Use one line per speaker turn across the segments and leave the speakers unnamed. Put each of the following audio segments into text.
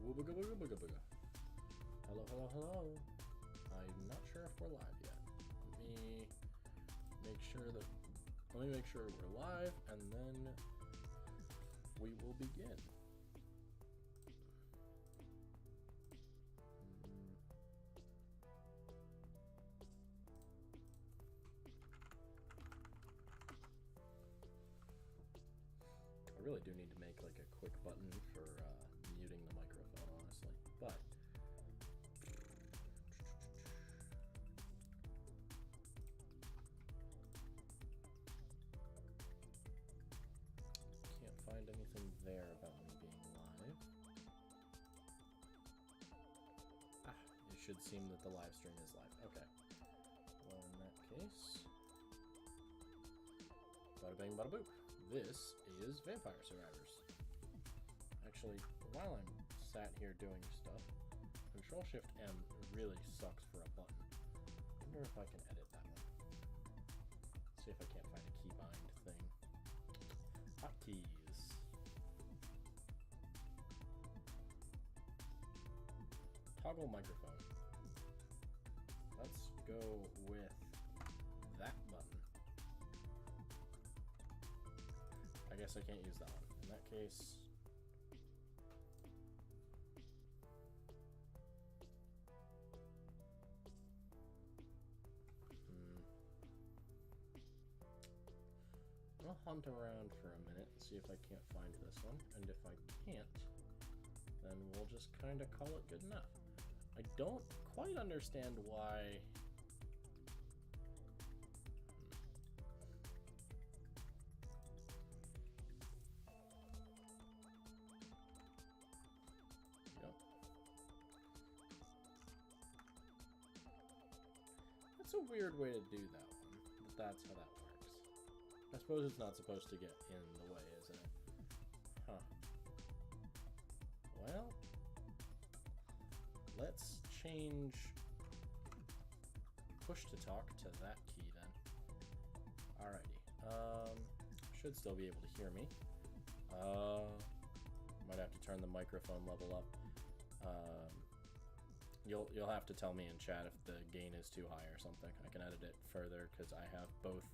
Woobaga booga booga booga. Hello, hello, hello. I'm not sure if we're live yet. Let me make sure we're live, and then we will begin. I really do need to make like a quick button for muting the microphone, honestly, but can't find anything there about me being live. It should seem that the live stream is live. Okay. Well, in that case, bada bing, bada boop. This is Vampire Survivors. Actually, while I'm sat here doing stuff, Control-Shift-M really sucks for a button. I wonder if I can edit that one. See if I can't find a keybind thing. Hotkeys. Toggle microphone. Let's go with that button. I guess I can't use that one. In that case, I'll hunt around for a minute and see if I can't find this one. And if I can't, then we'll just kind of call it good enough. I don't quite understand why. That's a weird way to do that one, but that's how that works. I suppose it's not supposed to get in the way, isn't it? Huh. Well, let's change push to talk to that key then. Alrighty. Should still be able to hear me. Might have to turn the microphone level up. You'll have to tell me in chat if the gain is too high or something. I can edit it further because I have both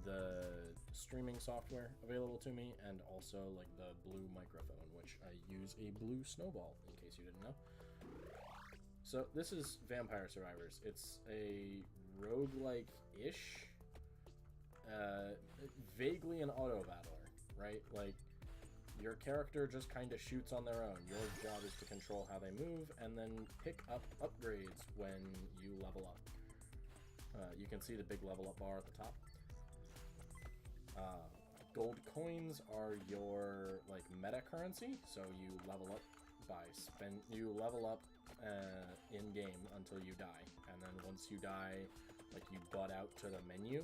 the streaming software available to me and also like the Blue microphone, which I use a Blue Snowball in case you didn't know. So this is Vampire Survivors. It's a roguelike-ish, vaguely an auto battler, right? Like, your character just kind of shoots on their own. Your job is to control how they move and then pick up upgrades when you level up. You can see the big level up bar at the top. Gold coins are your like meta currency, so you level up by in game until you die, and then once you die, like you butt out to the menu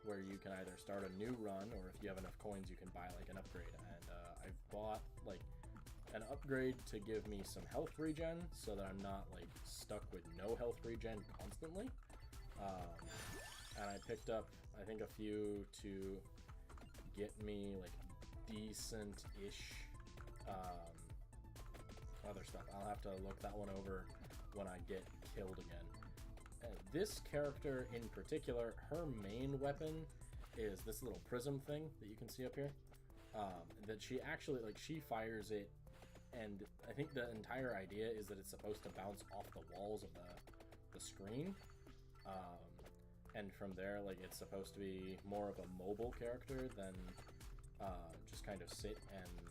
where you can either start a new run, or if you have enough coins you can buy like an upgrade. And I've bought like an upgrade to give me some health regen so that I'm not like stuck with no health regen constantly. And I picked up I think a few to get me like decent-ish other stuff. I'll have to look that one over when I get killed again. This character in particular, her main weapon is this little prism thing that you can see up here. That she actually, like, she fires it, and I think the entire idea is that it's supposed to bounce off the walls of the screen. And from there, like, it's supposed to be more of a mobile character than just kind of sit and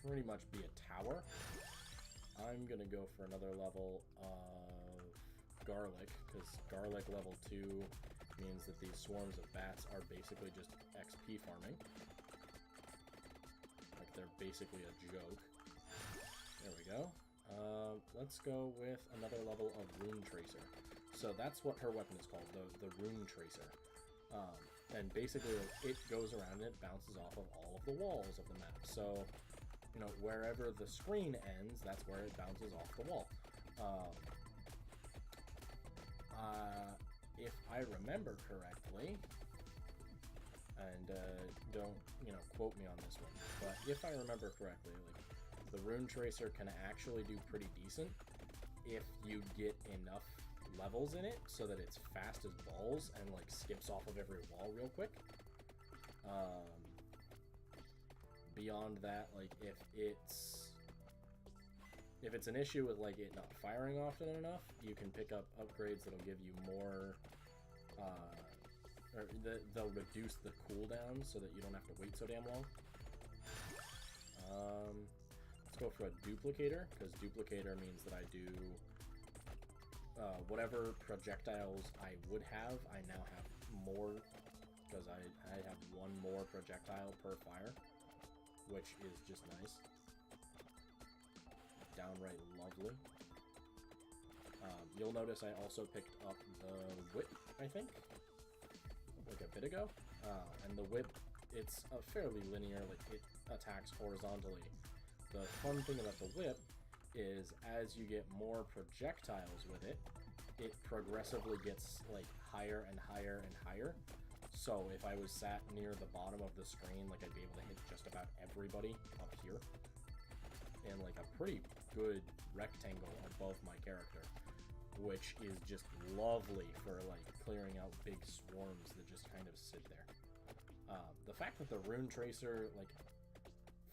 pretty much be a tower. I'm gonna go for another level of Garlic, because Garlic level 2 means that these swarms of bats are basically just XP farming. Like, they're basically a joke. There we go. Let's go with another level of Rune Tracer. So that's what her weapon is called, the Rune Tracer. And basically it goes around and it bounces off of all of the walls of the map. So, you know, wherever the screen ends, that's where it bounces off the wall. If I remember correctly, and don't, you know, quote me on this one, but if I remember correctly, like, the Rune Tracer can actually do pretty decent if you get enough levels in it so that it's fast as balls and like skips off of every wall real quick. Beyond that, like if it's an issue with like it not firing often enough, you can pick up upgrades that'll give you more, or they'll reduce the cooldown so that you don't have to wait so damn long. Let's go for a duplicator, because duplicator means that I do whatever projectiles I would have, I now have more, because I have one more projectile per fire, which is just nice. Downright lovely. You'll notice I also picked up the whip, I think, like a bit ago. And the whip, it's a fairly linear, like it attacks horizontally. The fun thing about the whip is as you get more projectiles with it, it progressively gets like higher and higher and higher. So if I was sat near the bottom of the screen, like I'd be able to hit just about everybody up here in like a pretty good rectangle above my character, which is just lovely for like clearing out big swarms that just kind of sit there. The fact that the Rune Tracer, like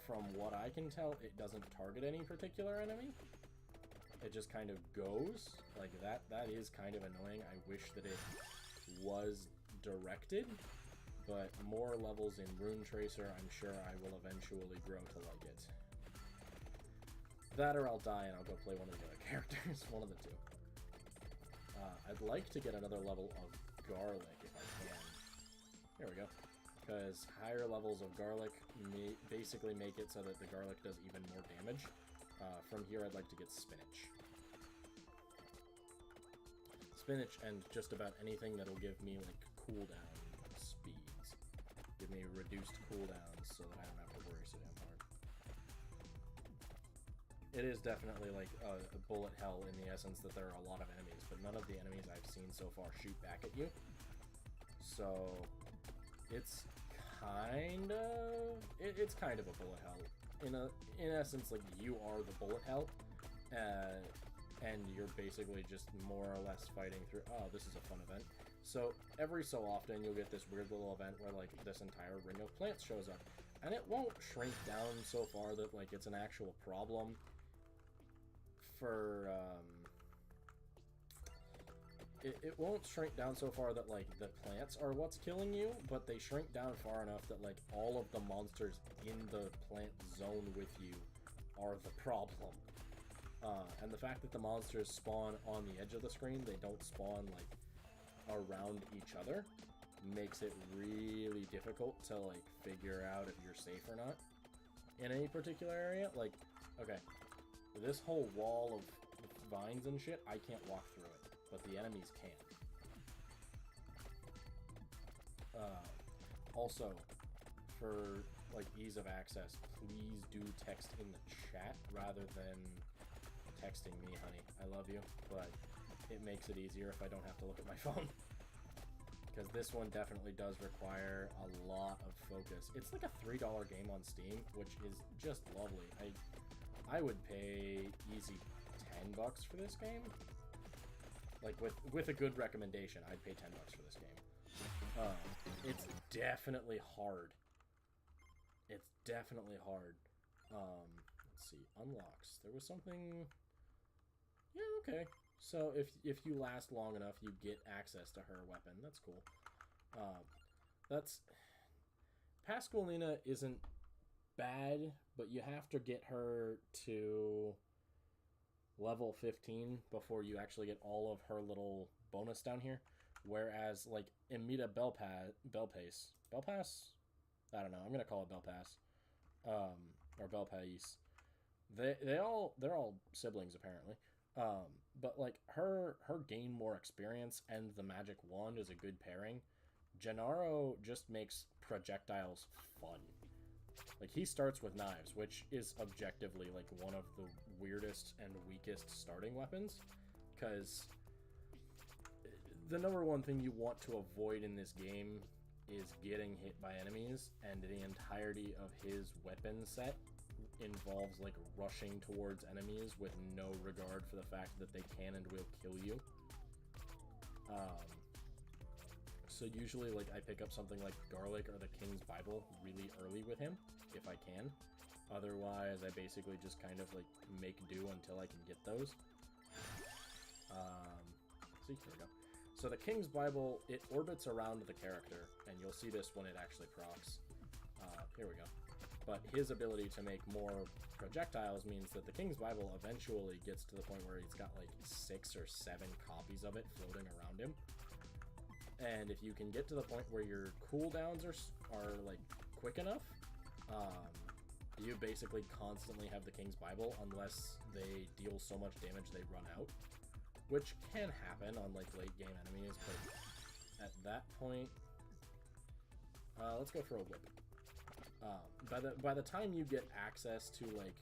from what I can tell, it doesn't target any particular enemy. It just kind of goes like that. That is kind of annoying. I wish that it was directed, but more levels in Rune Tracer, I'm sure I will eventually grow to like it. That or I'll die and I'll go play one of the other characters, one of the two. I'd like to get another level of Garlic if I can. There we go. Because higher levels of Garlic basically make it so that the Garlic does even more damage. From here, I'd like to get Spinach. Spinach and just about anything that'll give me like cooldown speeds. Give me reduced cooldowns so that I don't have to worry so damn hard. It is definitely like a bullet hell in the essence that there are a lot of enemies, but none of the enemies I've seen so far shoot back at you. So it's kind of a bullet hell. In essence, like you are the bullet hell, and you're basically just more or less fighting through. Oh, this is a fun event. So every so often you'll get this weird little event where like this entire ring of plants shows up, and it won't shrink down so far that like it's an actual problem for it won't shrink down so far that like the plants are what's killing you, but they shrink down far enough that like all of the monsters in the plant zone with you are the problem. And the fact that the monsters spawn on the edge of the screen, they don't spawn like around each other, makes it really difficult to like figure out if you're safe or not in any particular area. Like, okay, this whole wall of vines and shit, I can't walk through it, but the enemies can. Also, for like ease of access, please do text in the chat rather than texting me, honey. I love you, but it makes it easier if I don't have to look at my phone. Because this one definitely does require a lot of focus. It's like a $3 game on Steam, which is just lovely. I would pay easy $10 for this game. Like with a good recommendation, I'd pay $10 for this game. It's definitely hard. It's definitely hard. Let's see, unlocks. There was something. Yeah, okay. So if you last long enough, you get access to her weapon. That's cool. Pasqualina isn't bad, but you have to get her to level 15 before you actually get all of her little bonus down here. Whereas, like, Amita Belpace, I don't know, I'm gonna call it Belpass, or Belpace. They're all siblings apparently. But like her gain more experience and the magic wand is a good pairing. Gennaro just makes projectiles fun. Like, he starts with knives, which is objectively like one of the weirdest and weakest starting weapons, because the number one thing you want to avoid in this game is getting hit by enemies, and the entirety of his weapon set involves like rushing towards enemies with no regard for the fact that they can and will kill you. So usually, like, I pick up something like Garlic or the King's Bible really early with him, if I can. Otherwise, I basically just kind of, like, make do until I can get those. See, here we go. So the King's Bible, it orbits around the character, and you'll see this when it actually procs. Here we go. But his ability to make more projectiles means that the King's Bible eventually gets to the point where he's got like 6 or 7 copies of it floating around him. And if you can get to the point where your cooldowns are like quick enough, you basically constantly have the King's Bible unless they deal so much damage they run out, which can happen on like late game enemies. But at that point, let's go for a whip. By the time you get access to like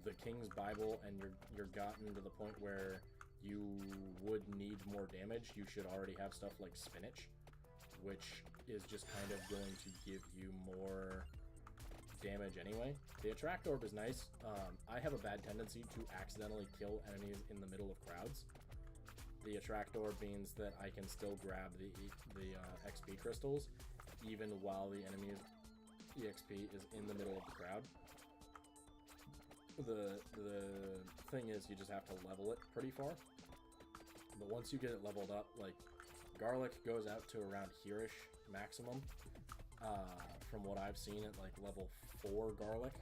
the King's Bible and you're gotten to the point where you would need more damage, you should already have stuff like Spinach, which is just kind of going to give you more damage anyway. The Attract Orb is nice. I have a bad tendency to accidentally kill enemies in the middle of crowds. The Attract Orb means that I can still grab the XP crystals even while the enemy's EXP is in the middle of the crowd. The thing is, you just have to level it pretty far. But once you get it leveled up, like, Garlic goes out to around here-ish maximum. From what I've seen at, like, level 4 Garlic.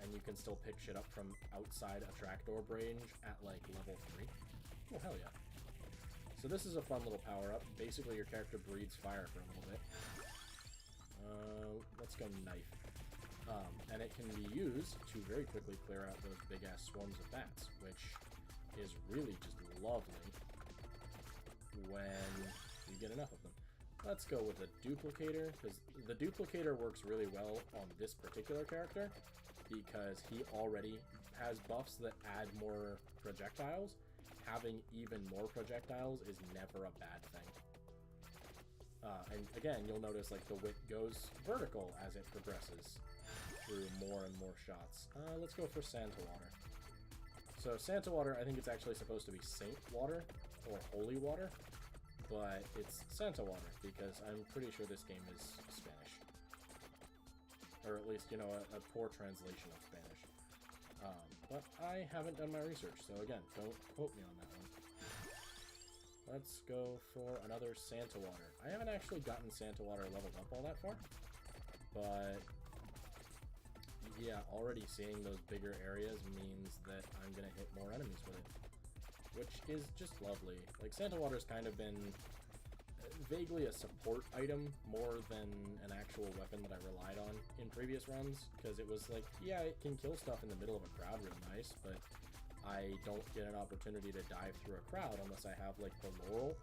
And you can still pick shit up from outside Attract Orb range at, like, level 3. Oh, hell yeah. So this is a fun little power-up. Basically, your character breathes fire for a little bit. Let's go Knife. And it can be used to very quickly clear out those big-ass swarms of bats, which is really just lovely when you get enough of them. Let's go with the Duplicator, because the Duplicator works really well on this particular character, because he already has buffs that add more projectiles. Having even more projectiles is never a bad thing. And again, you'll notice like the wick goes vertical as it progresses through more and more shots. Let's go for Santa Water. So Santa Water, I think it's actually supposed to be Saint Water or Holy Water, but it's Santa Water because I'm pretty sure this game is Spanish. Or at least, you know, a poor translation of Spanish. But I haven't done my research, so again, don't quote me on that one. Let's go for another Santa Water. I haven't actually gotten Santa Water leveled up all that far, but yeah, already seeing those bigger areas means that I'm gonna hit more enemies with it, which is just lovely. Like, Santa Water's kind of been vaguely a support item more than an actual weapon that I relied on in previous runs, because it was like, yeah, it can kill stuff in the middle of a crowd real nice, but I don't get an opportunity to dive through a crowd unless I have, like, the Laurel,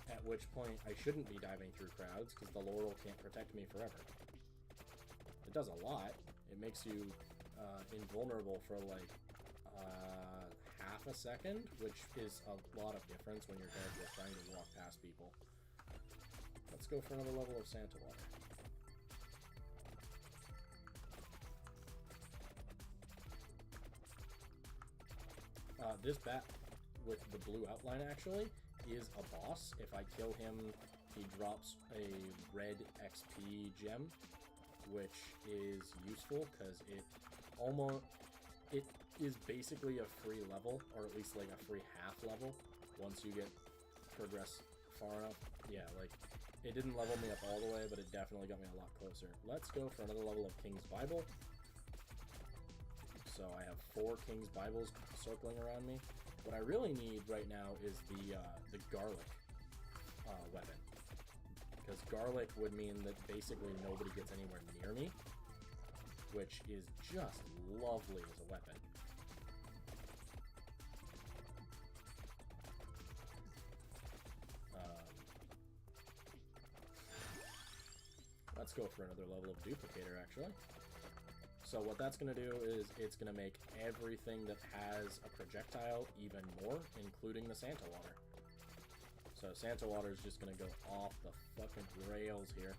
at which point I shouldn't be diving through crowds, because the Laurel can't protect me forever. It does a lot. It makes you invulnerable for, like, half a second, which is a lot of difference when your character is trying to walk past people. Let's go for another level of Santa Water. This bat with the blue outline actually is a boss. If I kill him, he drops a red XP gem, which is useful because it is basically a free level, or at least like a free half level once you progress far enough. Yeah, like, it didn't level me up all the way, but it definitely got me a lot closer. Let's go for another level of King's Bible. So I have 4 King's Bibles circling around me. What I really need right now is the Garlic weapon. Because Garlic would mean that basically nobody gets anywhere near me, which is just lovely as a weapon. Let's go for another level of Duplicator, actually. So what that's going to do is it's going to make everything that has a projectile even more, including the Santa Water. So Santa Water is just going to go off the fucking rails here.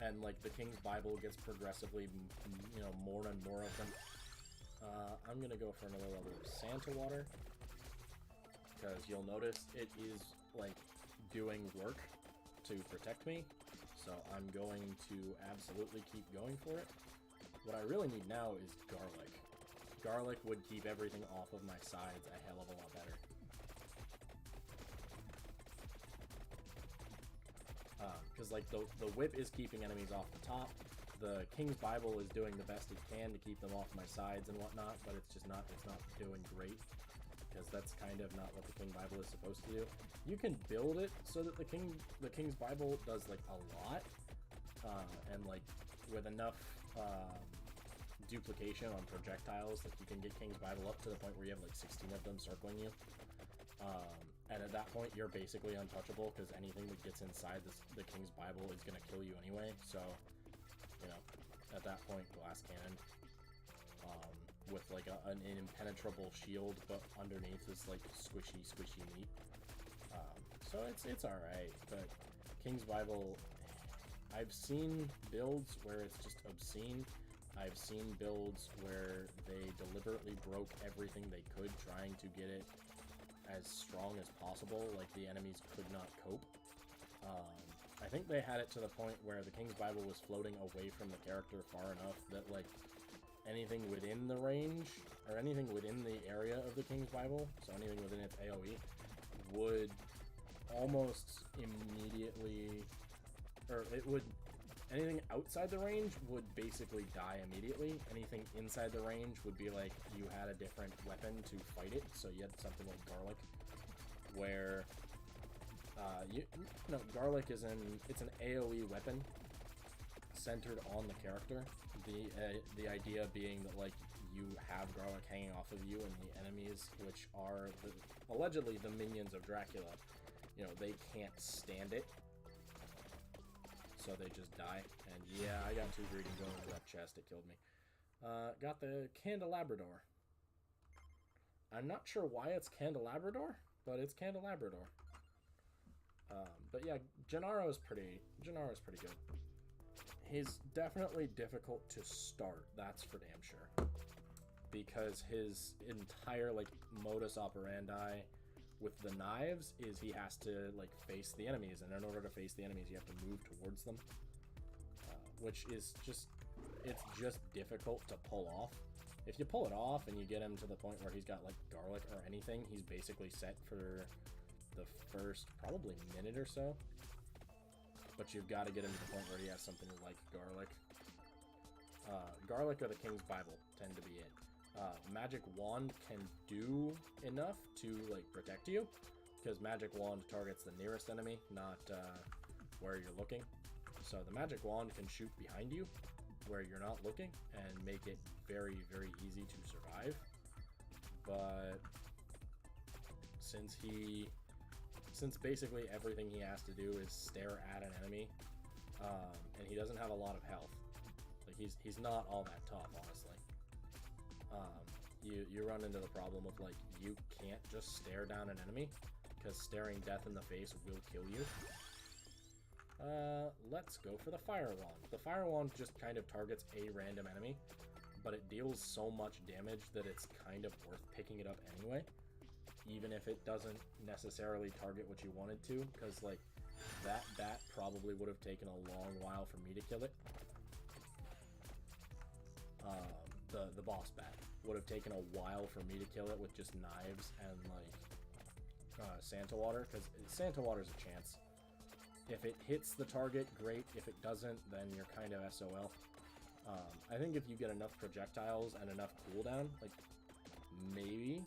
And like the King's Bible gets progressively, you know, more and more of them. I'm gonna go for another level of Santa Water, because you'll notice it is like doing work to protect me, so I'm going to absolutely keep going for it. What I really need now is garlic. Garlic would keep everything off of my sides a hell of a lot better. Because like the whip is keeping enemies off the top. The King's Bible is doing the best it can to keep them off my sides and whatnot, but it's not doing great, because that's kind of not what the King's Bible is supposed to do. You can build it so that the King's Bible does like a lot, and like with enough duplication on projectiles, like you can get King's Bible up to the point where you have like 16 of them circling you. And at that point, you're basically untouchable, because anything that gets inside the King's Bible is going to kill you anyway. So, you know, at that point, Glass Cannon, with like an impenetrable shield, but underneath is like squishy meat. So it's alright, but King's Bible, I've seen builds where it's just obscene. I've seen builds where they deliberately broke everything they could, trying to get it as strong as possible, like the enemies could not cope. I think they had it to the point where the King's Bible was floating away from the character far enough that like anything within the range, or anything within the area of the King's Bible, so anything within its AoE, would almost immediately, or it would, anything outside the range would basically die immediately. Anything inside the range would be like you had a different weapon to fight it, so you had something like Garlic, where Garlic is it's an AoE weapon centered on the character. The idea being that like you have Garlic hanging off of you, and the enemies, which are allegedly the minions of Dracula, you know, they can't stand it, so they just die. And yeah, I got too greedy going into that chest, it killed me. Got the Candelabrador. I'm not sure why it's Candelabrador, but it's Candelabrador. But yeah, Gennaro's pretty good. He's definitely difficult to start, that's for damn sure. Because his entire like modus operandi with the knives is he has to like face the enemies, and in order to face the enemies you have to move towards them, which is just, it's just difficult to pull off. If you pull it off and you get him to the point where he's got like Garlic or anything, he's basically set for the first probably minute or so, but you've got to get him to the point where he has something like Garlic. Garlic or the King's Bible tend to be it. Magic Wand can do enough to like protect you, because Magic Wand targets the nearest enemy, not where you're looking. So the Magic Wand can shoot behind you where you're not looking and make it very, very easy to survive. But since basically everything he has to do is stare at an enemy, and he doesn't have a lot of health, like he's not all that tough, honestly. You run into the problem of like you can't just stare down an enemy, because staring death in the face will kill you. Let's go for the Fire Wand. The Fire Wand just kind of targets a random enemy, but it deals so much damage that it's kind of worth picking it up anyway, even if it doesn't necessarily target what you wanted to, because like that bat probably would have taken a long while for me to kill it. The boss bat would have taken a while for me to kill it with just knives and like Santa Water, because Santa Water's a chance. If it hits the target, great. If it doesn't, then you're kind of SOL. I think if you get enough projectiles and enough cooldown, like maybe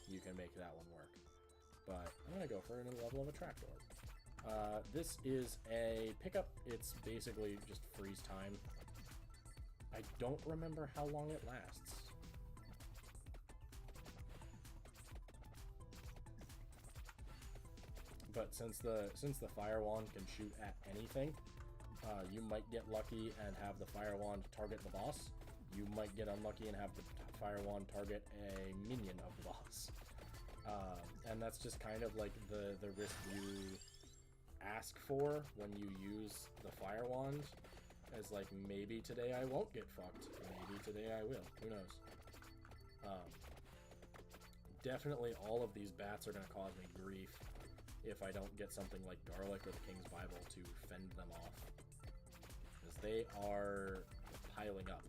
you can make that one work. But I'm gonna go for another level of Attractor. This is a pickup. It's basically just freeze time. I don't remember how long it lasts. But since the Fire Wand can shoot at anything, you might get lucky and have the Fire Wand target the boss. You might get unlucky and have the Fire Wand target a minion of the boss. And that's just kind of like the risk you ask for when you use the fire wand is like, maybe today I won't get fucked. Maybe today I will. Who knows? Definitely all of these bats are going to cause me grief if I don't get something like Garlic or the King's Bible to fend them off. Because they are piling up.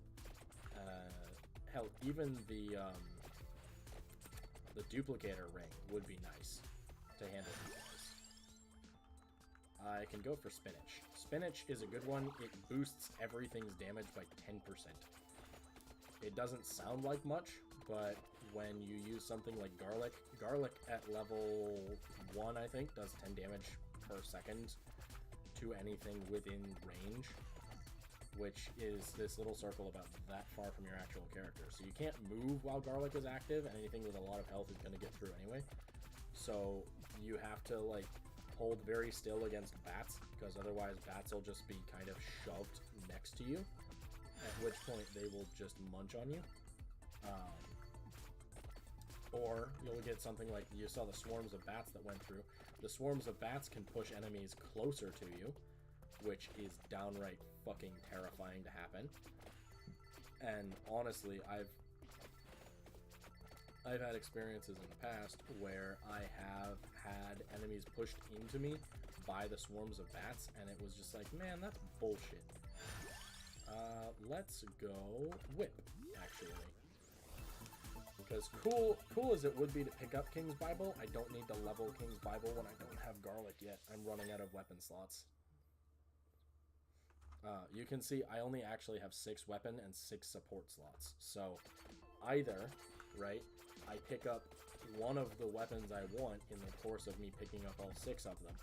Hell, even the duplicator ring would be nice to handle these guys. I can go for Spinach. Spinach is a good one. It boosts everything's damage by 10%. It doesn't sound like much, but when you use something like Garlic at level 1, I think, does 10 damage per second to anything within range, which is this little circle about that far from your actual character. So you can't move while Garlic is active, and anything with a lot of health is going to get through anyway. So you have to, like, hold very still against bats, because otherwise bats will just be kind of shoved next to you, at which point they will just munch on you. Or you'll get something like, you saw the swarms of bats that went through. The swarms of bats can push enemies closer to you, which is downright fucking terrifying to happen. And honestly, I've had experiences in the past where I have had enemies pushed into me by the swarms of bats, and it was just like, man, that's bullshit. Let's go Whip, actually. Because cool as it would be to pick up King's Bible, I don't need to level King's Bible when I don't have Garlic yet. I'm running out of weapon slots. You can see I only actually have 6 weapon and 6 support slots. So either, right, I pick up one of the weapons I want in the course of me picking up all 6 of them,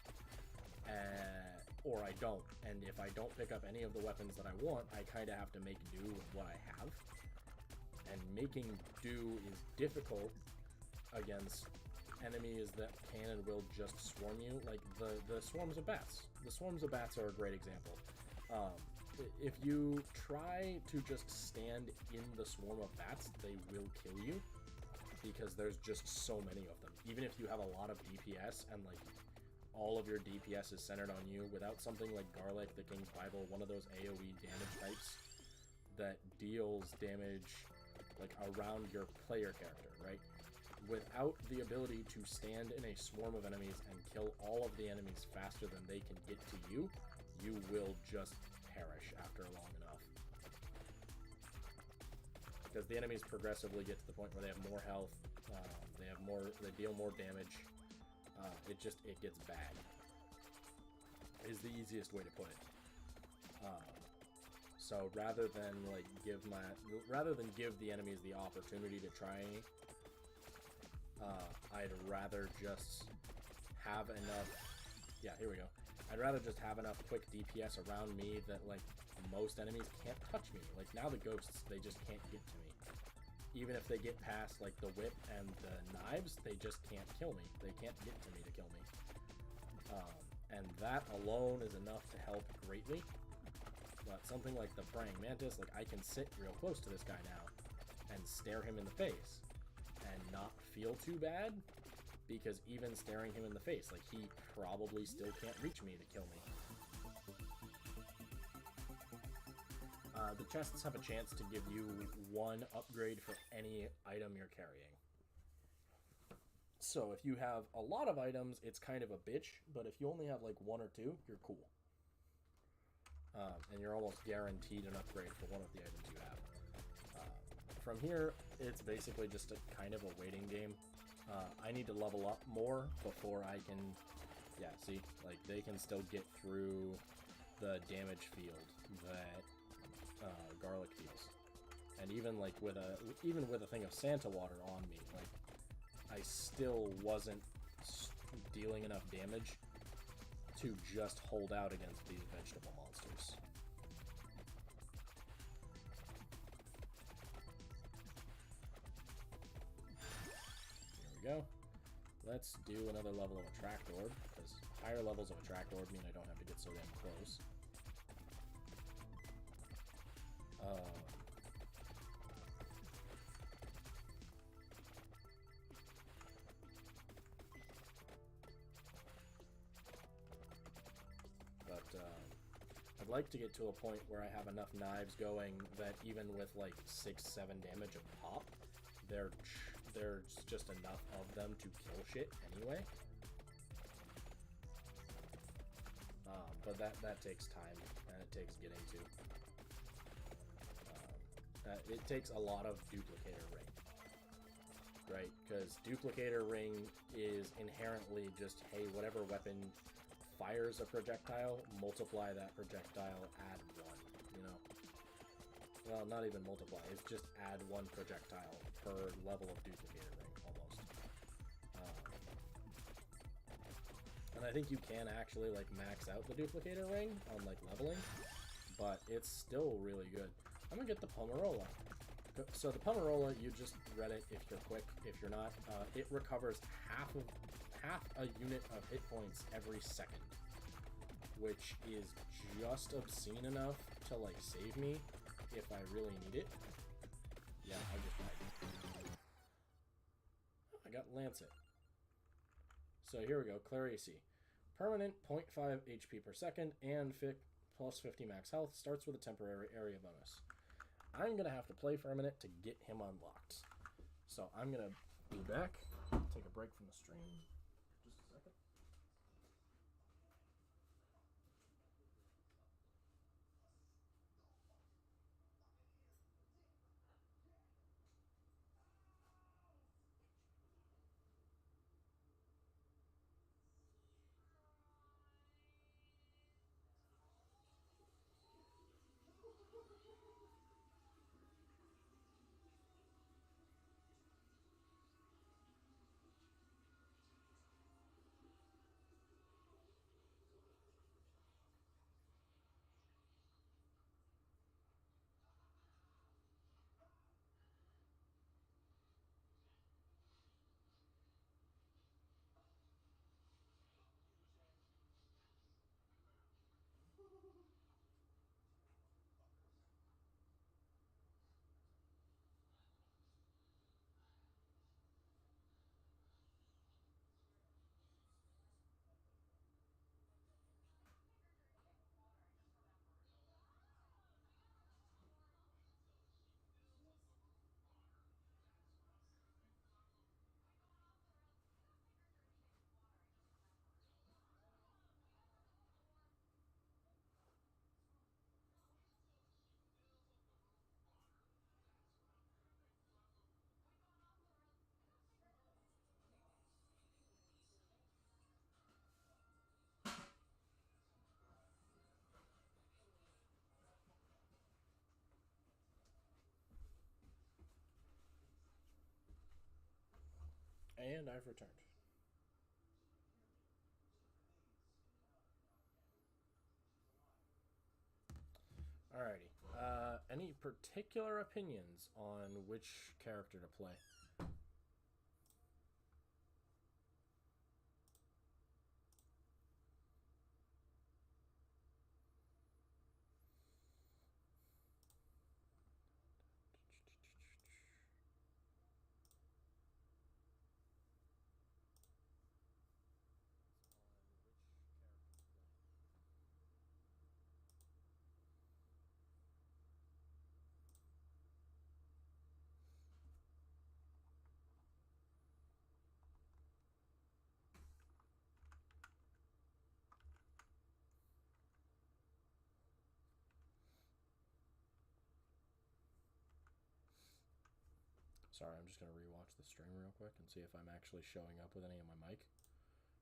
or I don't. And if I don't pick up any of the weapons that I want, I kind of have to make do with what I have. And making do is difficult against enemies that can and will just swarm you, like the swarms of bats. The swarms of bats are a great example. If you try to just stand in the swarm of bats, they will kill you, because there's just so many of them. Even if you have a lot of DPS and like all of your DPS is centered on you, without something like Garlic, the King's Bible, one of those AoE damage types that deals damage like around your player character, right? Without the ability to stand in a swarm of enemies and kill all of the enemies faster than they can get to you, you will just perish after long enough. Because the enemies progressively get to the point where they have more health, they deal more damage. It gets bad. Is the easiest way to put it. So rather than give the enemies the opportunity to try me, I'd rather just have enough. Yeah, here we go. I'd rather just have enough quick DPS around me that like most enemies can't touch me. Like now the ghosts, they just can't get to me. Even if they get past like the whip and the knives, they just can't kill me. They can't get to me to kill me. And that alone is enough to help greatly. But something like the Praying Mantis, like I can sit real close to this guy now and stare him in the face and not feel too bad, because even staring him in the face, like he probably still can't reach me to kill me. The chests have a chance to give you 1 upgrade for any item you're carrying. So if you have a lot of items, it's kind of a bitch, but if you only have like 1 or 2, you're cool. And you're almost guaranteed an upgrade for one of the items you have. From here, it's basically just a kind of a waiting game. I need to level up more before I can... Yeah, see? Like, they can still get through the damage field that Garlic deals. And even, like, with a thing of Santa water on me, like, I still wasn't dealing enough damage to just hold out against these vegetable monsters. There we go. Let's do another level of Attract Orb, because higher levels of Attract Orb mean I don't have to get so damn close. I'd like to get to a point where I have enough knives going that even with like 6-7 damage a pop, there's just enough of them to kill shit anyway. But that takes time, and it takes getting to. It takes a lot of duplicator ring, right? Because duplicator ring is inherently just, hey, whatever weapon fires a projectile, multiply that projectile, add 1, you know? Well, not even multiply, it's just add 1 projectile per level of duplicator ring, almost. And I think you can actually, like, max out the duplicator ring on, like, leveling, but it's still really good. I'm gonna get the Pomarola. So the Pomarola, you just read it if you're quick. If you're not, it recovers half a unit of hit points every second, which is just obscene enough to, like, save me if I really need it. Yeah, I just died. Oh, I got Lancet. So here we go, Clarice. Permanent 0.5 HP per second and plus 50 max health. Starts with a temporary area bonus. I'm going to have to play for a minute to get him unlocked. So I'm going to be back, take a break from the stream. Just a second. And I've returned. Alrighty. Any particular opinions on which character to play? Sorry, I'm just going to rewatch the stream real quick and see if I'm actually showing up with any of my mic.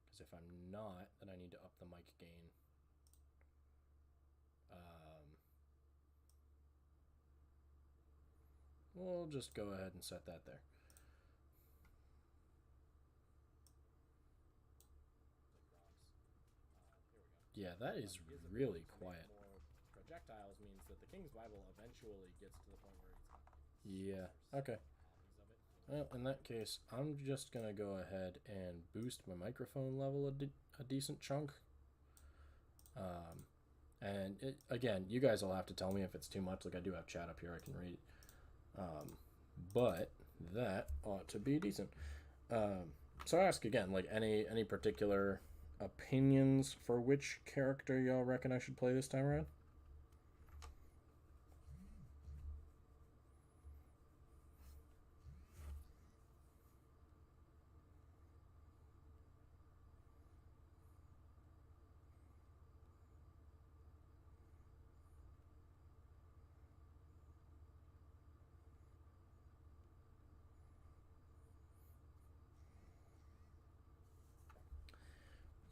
Because if I'm not, then I need to up the mic gain. We'll just go ahead and set that there. Yeah, that is really quiet. Projectiles means that the King's Bible eventually gets to the point where it's... Yeah, okay. Well, in that case, I'm just going to go ahead and boost my microphone level a decent chunk. And again, you guys will have to tell me if it's too much. Like, I do have chat up here, I can read. But that ought to be decent. So I ask again, like, any particular opinions for which character y'all reckon I should play this time around?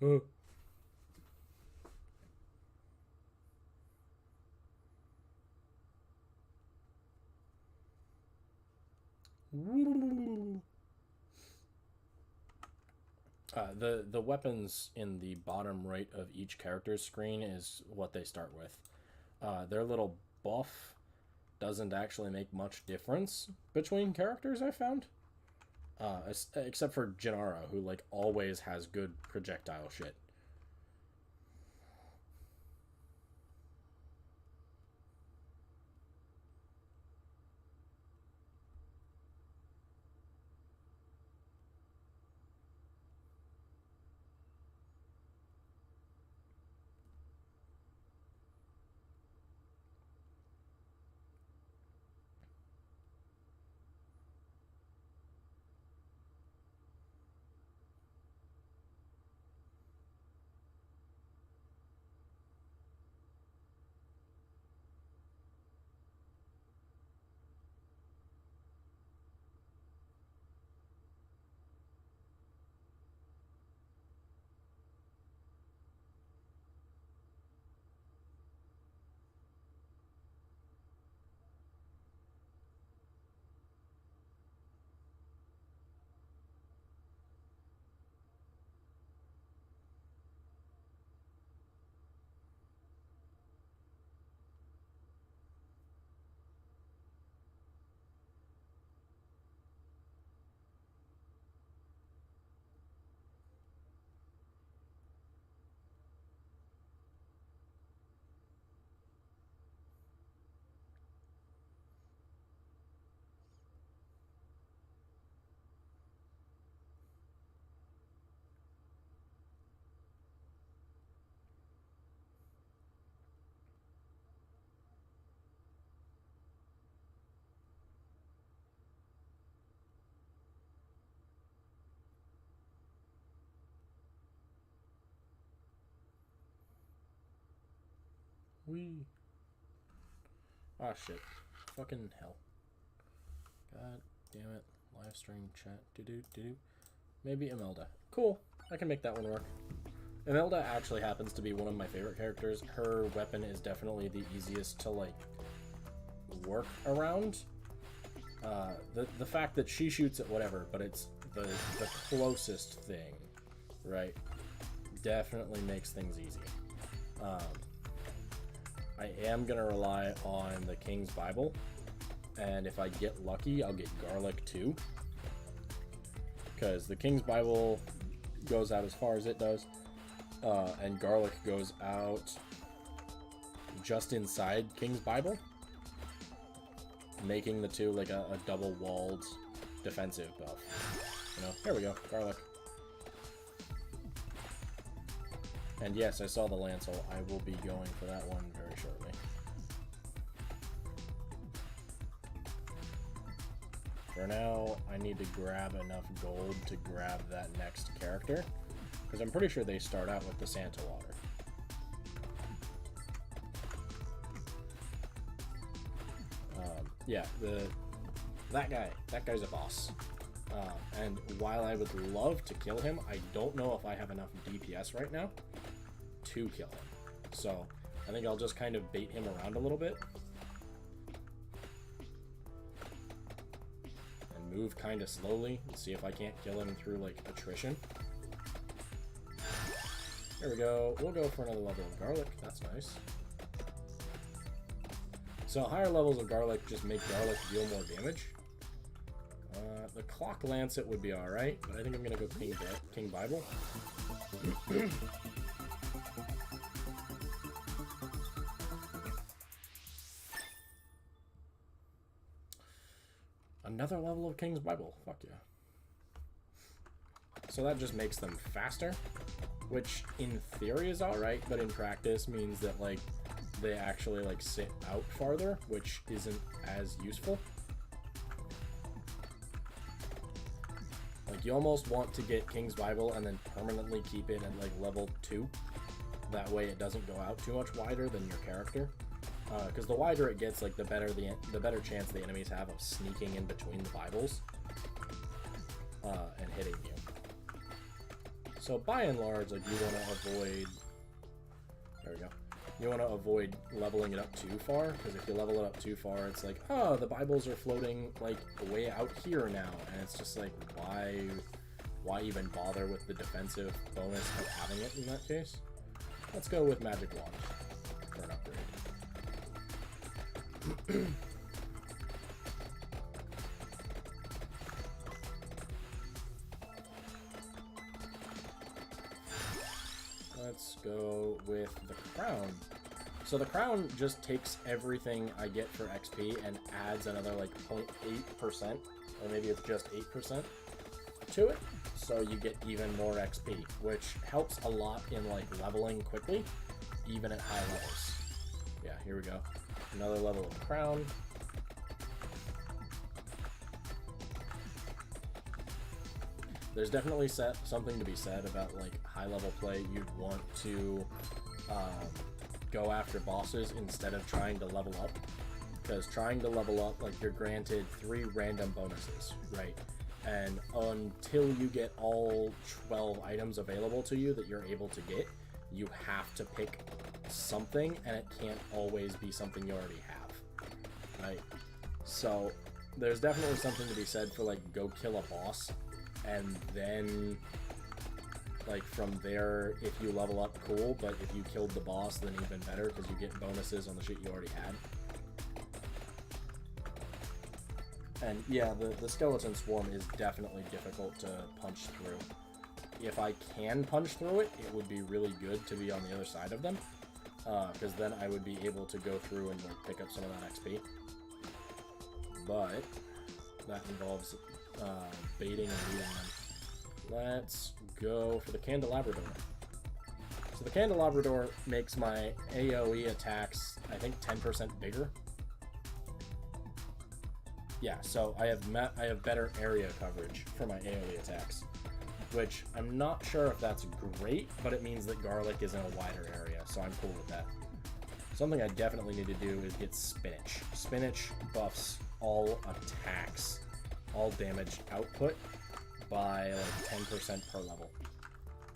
The weapons in the bottom right of each character's screen is what they start with. Their little buff doesn't actually make much difference between characters, I found. Except for Gennaro, who like always has good projectile shit. Wee. Ah, shit. Fucking hell. God damn it. Live stream chat. Do. Maybe Imelda. Cool. I can make that one work. Imelda actually happens to be one of my favorite characters. Her weapon is definitely the easiest to, like, work around. The fact that she shoots at whatever, but it's the closest thing, right? Definitely makes things easy. I am going to rely on the King's Bible, and if I get lucky, I'll get Garlic too. Because the King's Bible goes out as far as it does, and Garlic goes out just inside King's Bible, making the two like a double-walled defensive buff. You know, here we go, Garlic. And yes, I saw the Lancel. I will be going for that one very shortly. For now, I need to grab enough gold to grab that next character, because I'm pretty sure they start out with the Santa Water. Yeah, that guy's a boss. And while I would love to kill him, I don't know if I have enough DPS right now to kill him. So I think I'll just kind of bait him around a little bit and move kind of slowly and see if I can't kill him through like attrition. There we go. We'll go for another level of Garlic. That's nice. So higher levels of Garlic just make Garlic deal more damage. The Clock Lancet would be alright, but I think I'm going to go King Bible. Another level of King's Bible. Fuck yeah. So that just makes them faster, which in theory is alright, but in practice means that like they actually like sit out farther, which isn't as useful. Like you almost want to get King's Bible and then permanently keep it at like level 2. That way it doesn't go out too much wider than your character. Because the wider it gets, like the better chance the enemies have of sneaking in between the Bibles and hitting you. So by and large, like, you want to avoid... There we go. You want to avoid leveling it up too far, because if you level it up too far, it's like, oh, the Bibles are floating, like, way out here now, and it's just like, why even bother with the defensive bonus of having it in that case? Let's go with Magic Wand for an upgrade. Let's go with the Crown. So the Crown just takes everything I get for XP and adds another like 0.8%, or maybe it's just 8% to it, so you get even more XP, which helps a lot in like leveling quickly, even at high levels. Yeah, here we go. Another level of Crown. There's definitely something to be said about like high level play. You'd want to go after bosses instead of trying to level up, because trying to level up, like, you're granted 3 random bonuses, right? And until you get all 12 items available to you that you're able to get, you have to pick something, and it can't always be something you already have, right? So there's definitely something to be said for like, go kill a boss, and then like from there, if you level up, cool, but if you killed the boss, then even better, because you get bonuses on the shit you already had. And yeah, the Skeleton Swarm is definitely difficult to punch through. If I can punch through it, it would be really good to be on the other side of them, because then I would be able to go through and like, pick up some of that XP. But that involves baiting and leading them. Let's go for the Candelabrador. So the Candelabrador makes my AoE attacks, I think, 10% bigger. Yeah, so I have better area coverage for my AoE attacks, which I'm not sure if that's great, but it means that Garlic is in a wider area, so I'm cool with that. Something I definitely need to do is get Spinach. Spinach buffs all attacks, all damage output, by like 10% per level.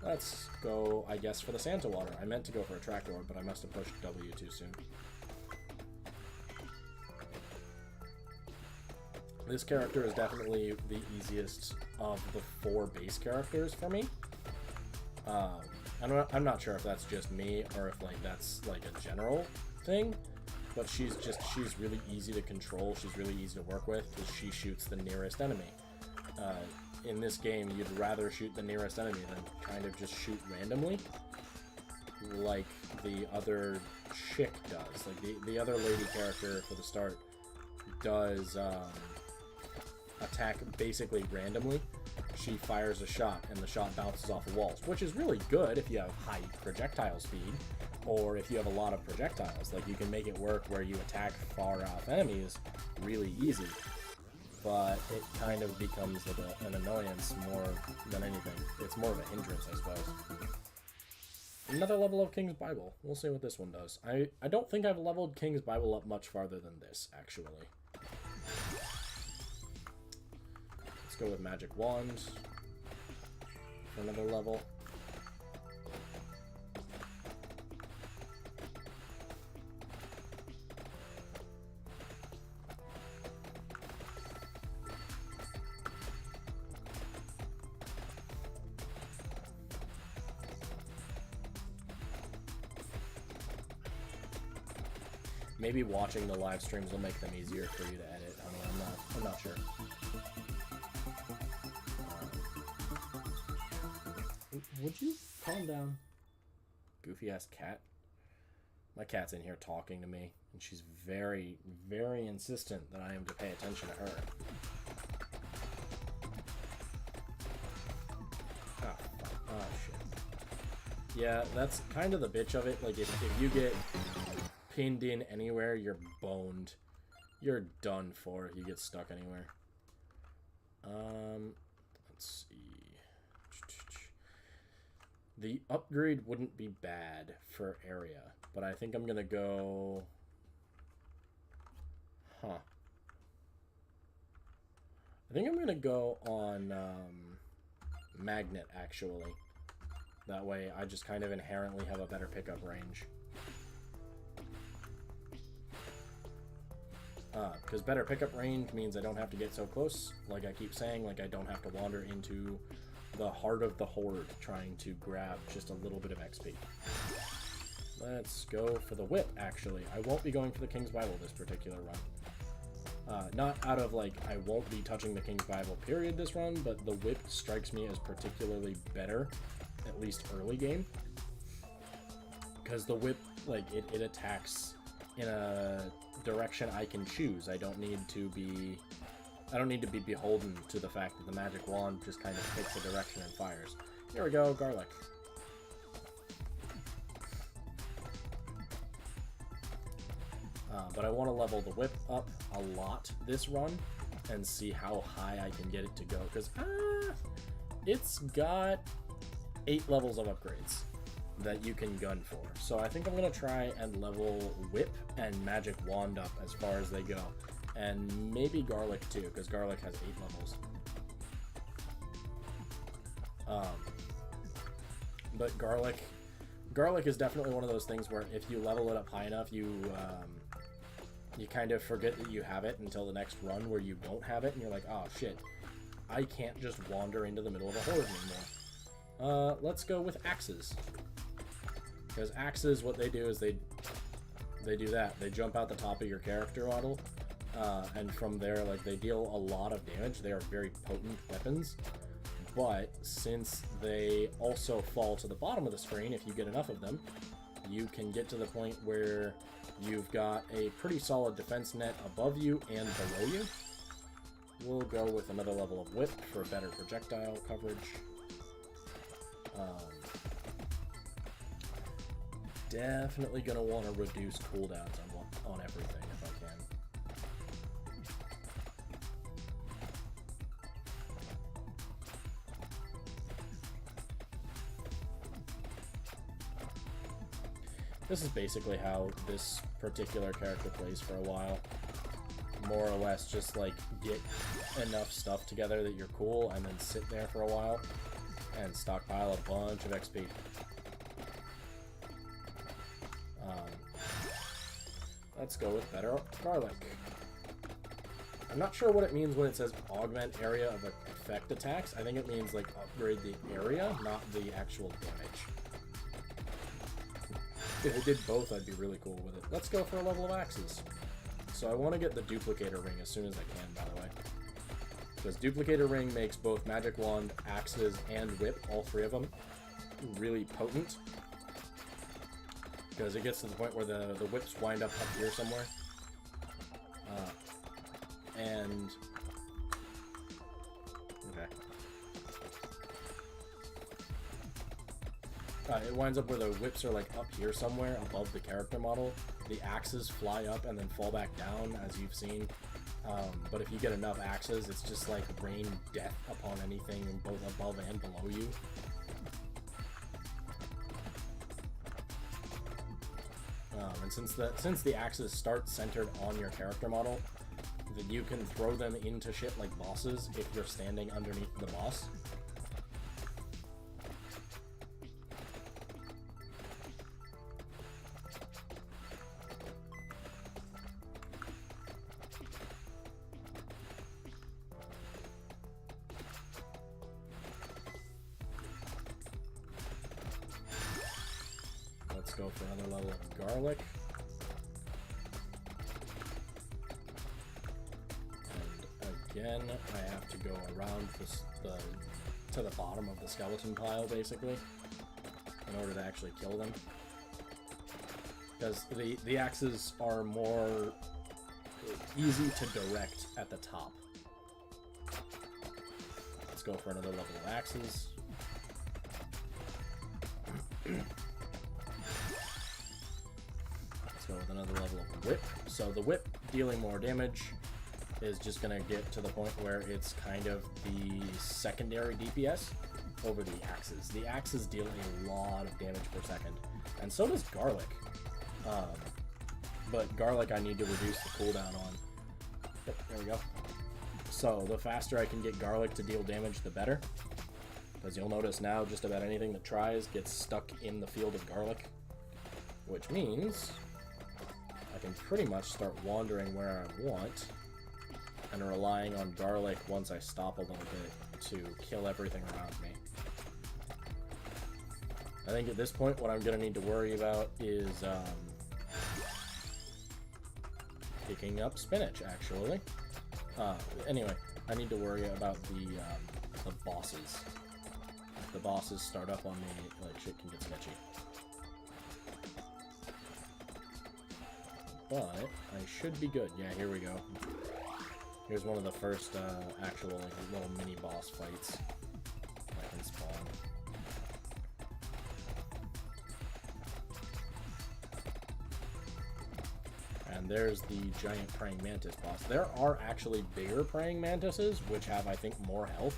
Let's go, I guess, for the Santa Water. I meant to go for a Tractor, but I must have pushed W too soon. This character is definitely the easiest of the 4 base characters for me. I'm not sure if that's just me or if like that's like a general thing, but she's really easy to control. She's really easy to work with because she shoots the nearest enemy. In this game, you'd rather shoot the nearest enemy than kind of just shoot randomly, like the other chick does. Like the other lady character for the start does attack basically randomly. She fires a shot, and the shot bounces off of walls, which is really good if you have high projectile speed, or if you have a lot of projectiles. Like, you can make it work where you attack far-off enemies really easy. But it kind of becomes an annoyance more than anything. It's more of a hindrance, I suppose. Another level of King's Bible. We'll see what this one does. I don't think I've leveled King's Bible up much farther than this, actually. Let's go with Magic Wand for another level. Maybe watching the live streams will make them easier for you to edit. I mean, I'm not sure. Would you calm down? Goofy ass cat. My cat's in here talking to me, and she's very, very insistent that I am to pay attention to her. Oh shit. Yeah, that's kind of the bitch of it. Like, if you get pinned in anywhere, you're boned. You're done for if you get stuck anywhere. Let's see. The upgrade wouldn't be bad for area, but I think I'm gonna go... I think I'm gonna go on Magnet, actually. That way I just kind of inherently have a better pickup range. Because better pickup range means I don't have to get so close, like I keep saying, like I don't have to wander into the heart of the horde trying to grab just a little bit of XP. Let's go for the whip, actually. I won't be going for the King's Bible this particular run. Not out of, like, I won't be touching the King's Bible period this run, but the whip strikes me as particularly better, at least early game. Because the whip, like, it attacks in a direction I can choose. I don't need to be beholden to the fact that the magic wand just kind of picks a direction and fires. Here we go, garlic. But I want to level the whip up a lot this run and see how high I can get it to go, because it's got 8 levels of upgrades that you can gun for. So I think I'm going to try and level whip and magic wand up as far as they go. And maybe garlic too, because garlic has 8 levels. But garlic is definitely one of those things where if you level it up high enough, you kind of forget that you have it until the next run where you don't have it, and you're like, oh shit, I can't just wander into the middle of a horde anymore. Let's go with axes. Because axes, what they do is they do that. They jump out the top of your character model, and from there, like, they deal a lot of damage. They are very potent weapons, but since they also fall to the bottom of the screen, if you get enough of them, you can get to the point where you've got a pretty solid defense net above you and below you. We'll go with another level of whip for better projectile coverage. Definitely gonna want to reduce cooldowns on everything if I can. This is basically how this particular character plays for a while. More or less just like get enough stuff together that you're cool and then sit there for a while and stockpile a bunch of XP. Let's go with better garlic. I'm not sure what it means when it says augment area of effect attacks. I think it means like upgrade the area, not the actual damage. If it did both, I'd be really cool with it. Let's go for a level of axes. So I want to get the duplicator ring as soon as I can, by the way. Because duplicator ring makes both magic wand, axes, and whip, all 3 of them, really potent. Because it gets to the point where the whips wind up here somewhere. Okay. It winds up where the whips are like up here somewhere above the character model. The axes fly up and then fall back down, as you've seen. But if you get enough axes, it's just like rain death upon anything both above and below you. And since the axes start centered on your character model, then you can throw them into shit like bosses if you're standing underneath the boss. Let's go for another level of garlic. And again, I have to go around to the bottom of the skeleton pile, basically, in order to actually kill them. Because the axes are more easy to direct at the top. Let's go for another level of axes. Let's go with another level of whip. So the whip dealing more damage is just going to get to the point where it's kind of the secondary DPS over the axes. The axes deal a lot of damage per second, and so does garlic. But garlic I need to reduce the cooldown on. Yep, there we go. So the faster I can get garlic to deal damage, the better. As you'll notice now, just about anything that tries gets stuck in the field of garlic, which means I can pretty much start wandering where I want and relying on garlic once I stop a little bit to kill everything around me. I think at this point what I'm going to need to worry about is picking up spinach, actually. Anyway, I need to worry about the bosses. The bosses start up on me, like, shit can get sketchy. But I should be good. Yeah, here we go. Here's one of the first actual, like, little mini boss fights that can spawn. And there's the giant praying mantis boss. There are actually bigger praying mantises, which have, I think, more health,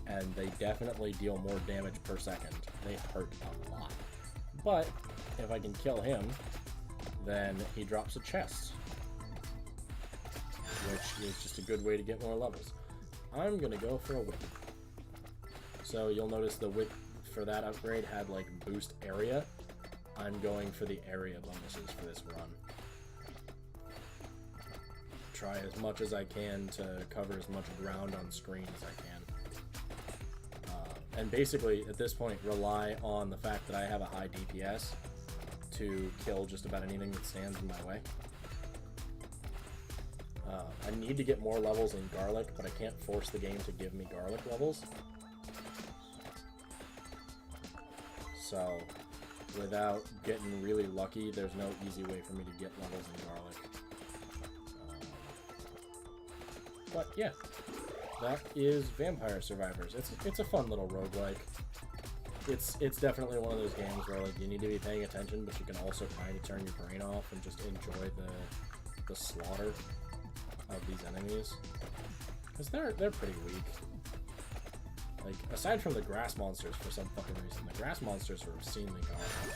and they definitely deal more damage per second. They hurt a lot. But if I can kill him, then he drops a chest, which is just a good way to get more levels. I'm gonna go for a whip. So you'll notice the whip for that upgrade had, like, boost area. I'm going for the area bonuses for this run. Try as much as I can to cover as much ground on screen as I can. And basically, at this point, rely on the fact that I have a high DPS to kill just about anything that stands in my way. I need to get more levels in garlic, but I can't force the game to give me garlic levels. So, without getting really lucky, there's no easy way for me to get levels in garlic. But yeah, that is Vampire Survivors. It's a fun little roguelike. It's definitely one of those games where, like, you need to be paying attention, but you can also kind of turn your brain off and just enjoy the slaughter of these enemies, because they're pretty weak. Like, aside from the grass monsters, for some fucking reason, the grass monsters are obscenely powerful.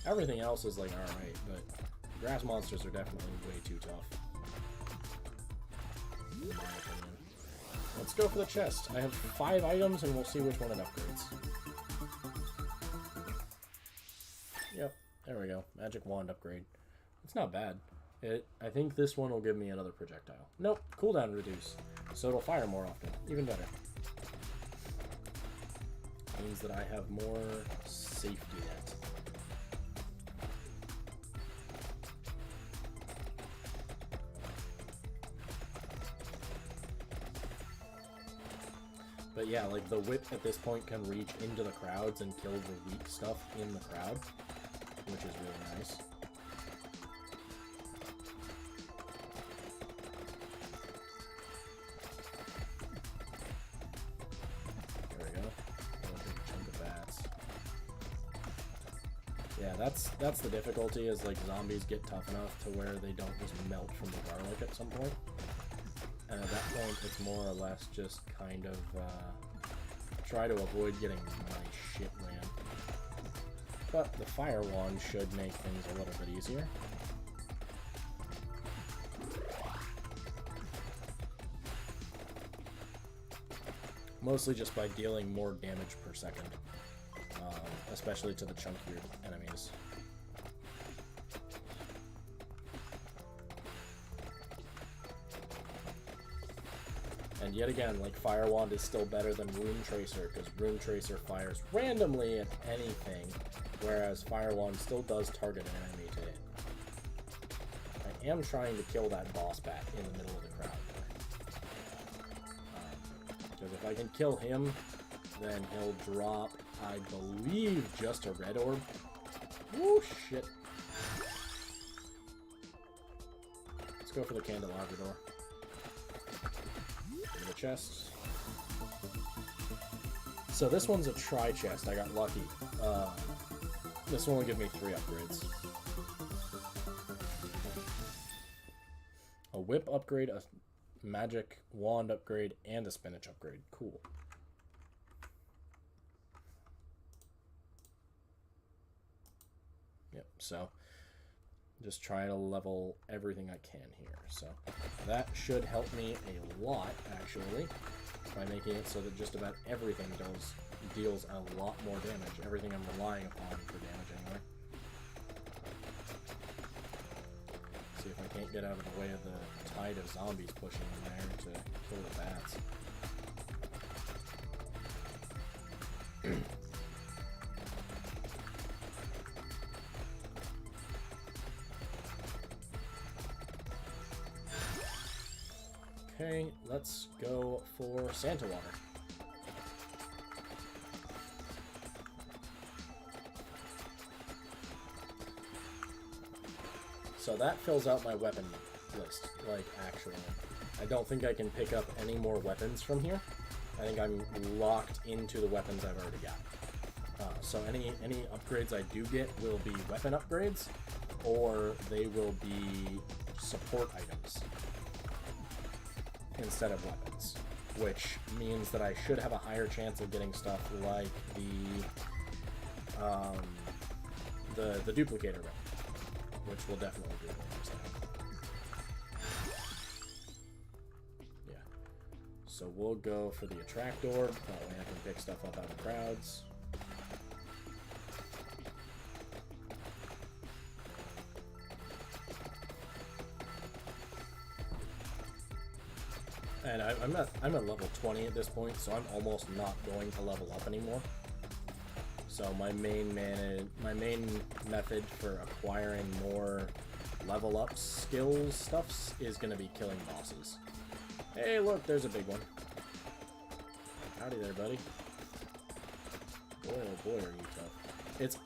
Everything else is, like, alright, but grass monsters are definitely way too tough, in my opinion. Let's go for the chest. I have 5 items, and we'll see which one it upgrades. Yep, there we go. Magic wand upgrade. It's not bad. I think this one will give me another projectile. Nope, cooldown reduce. So it'll fire more often. Even better. Means that I have more safety net. But yeah, like, the whip at this point can reach into the crowds and kill the weak stuff in the crowd, which is really nice. Yeah, that's the difficulty, is, like, zombies get tough enough to where they don't just melt from the garlic at some point. And at that point, it's more or less just kind of try to avoid getting my shit ran. But the fire wand should make things a little bit easier. Mostly just by dealing more damage per second. Especially to the chunkier enemies. And yet again, like, Fire Wand is still better than Rune Tracer, because Rune Tracer fires randomly at anything, whereas Fire Wand still does target an enemy to hit. I am trying to kill that boss bat in the middle of the crowd there. Because if I can kill him, then he'll drop, I believe, just a red orb. Woo, shit. Let's go for the candelabra door. Into the chest. So this one's a tri-chest. I got lucky. This one will give me 3 upgrades. A whip upgrade, a magic wand upgrade, and a spinach upgrade. Cool. Yep, so just trying to level everything I can here. So that should help me a lot, actually, by making it so that just about everything does deals a lot more damage. Everything I'm relying upon for damage anyway. See if I can't get out of the way of the tide of zombies pushing in there to kill the bats. Okay, let's go for Santa Water. So that fills out my weapon list, like, actually. I don't think I can pick up any more weapons from here. I think I'm locked into the weapons I've already got. So any upgrades I do get will be weapon upgrades, or they will be support items instead of weapons, which means that I should have a higher chance of getting stuff like the duplicator ring, which will definitely be yeah. So we'll go for the attractor. That way I can pick stuff up out of crowds. And I'm at level 20 at this point, so I'm almost not going to level up anymore. So my main method for acquiring more level up skills stuffs is going to be killing bosses. Hey, look, there's a big one. Howdy there, buddy. Boy, oh boy, are you tough. It's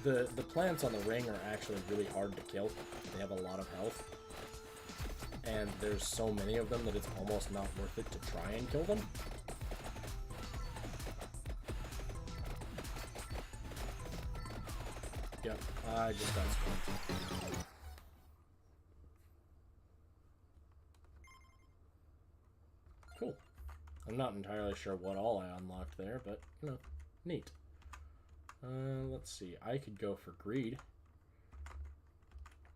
the plants on the ring are actually really hard to kill. They have a lot of health. And there's so many of them that it's almost not worth it to try and kill them. Yep, I just got screwed. Cool. I'm not entirely sure what all I unlocked there, but, you know, neat. Let's see. I could go for Greed.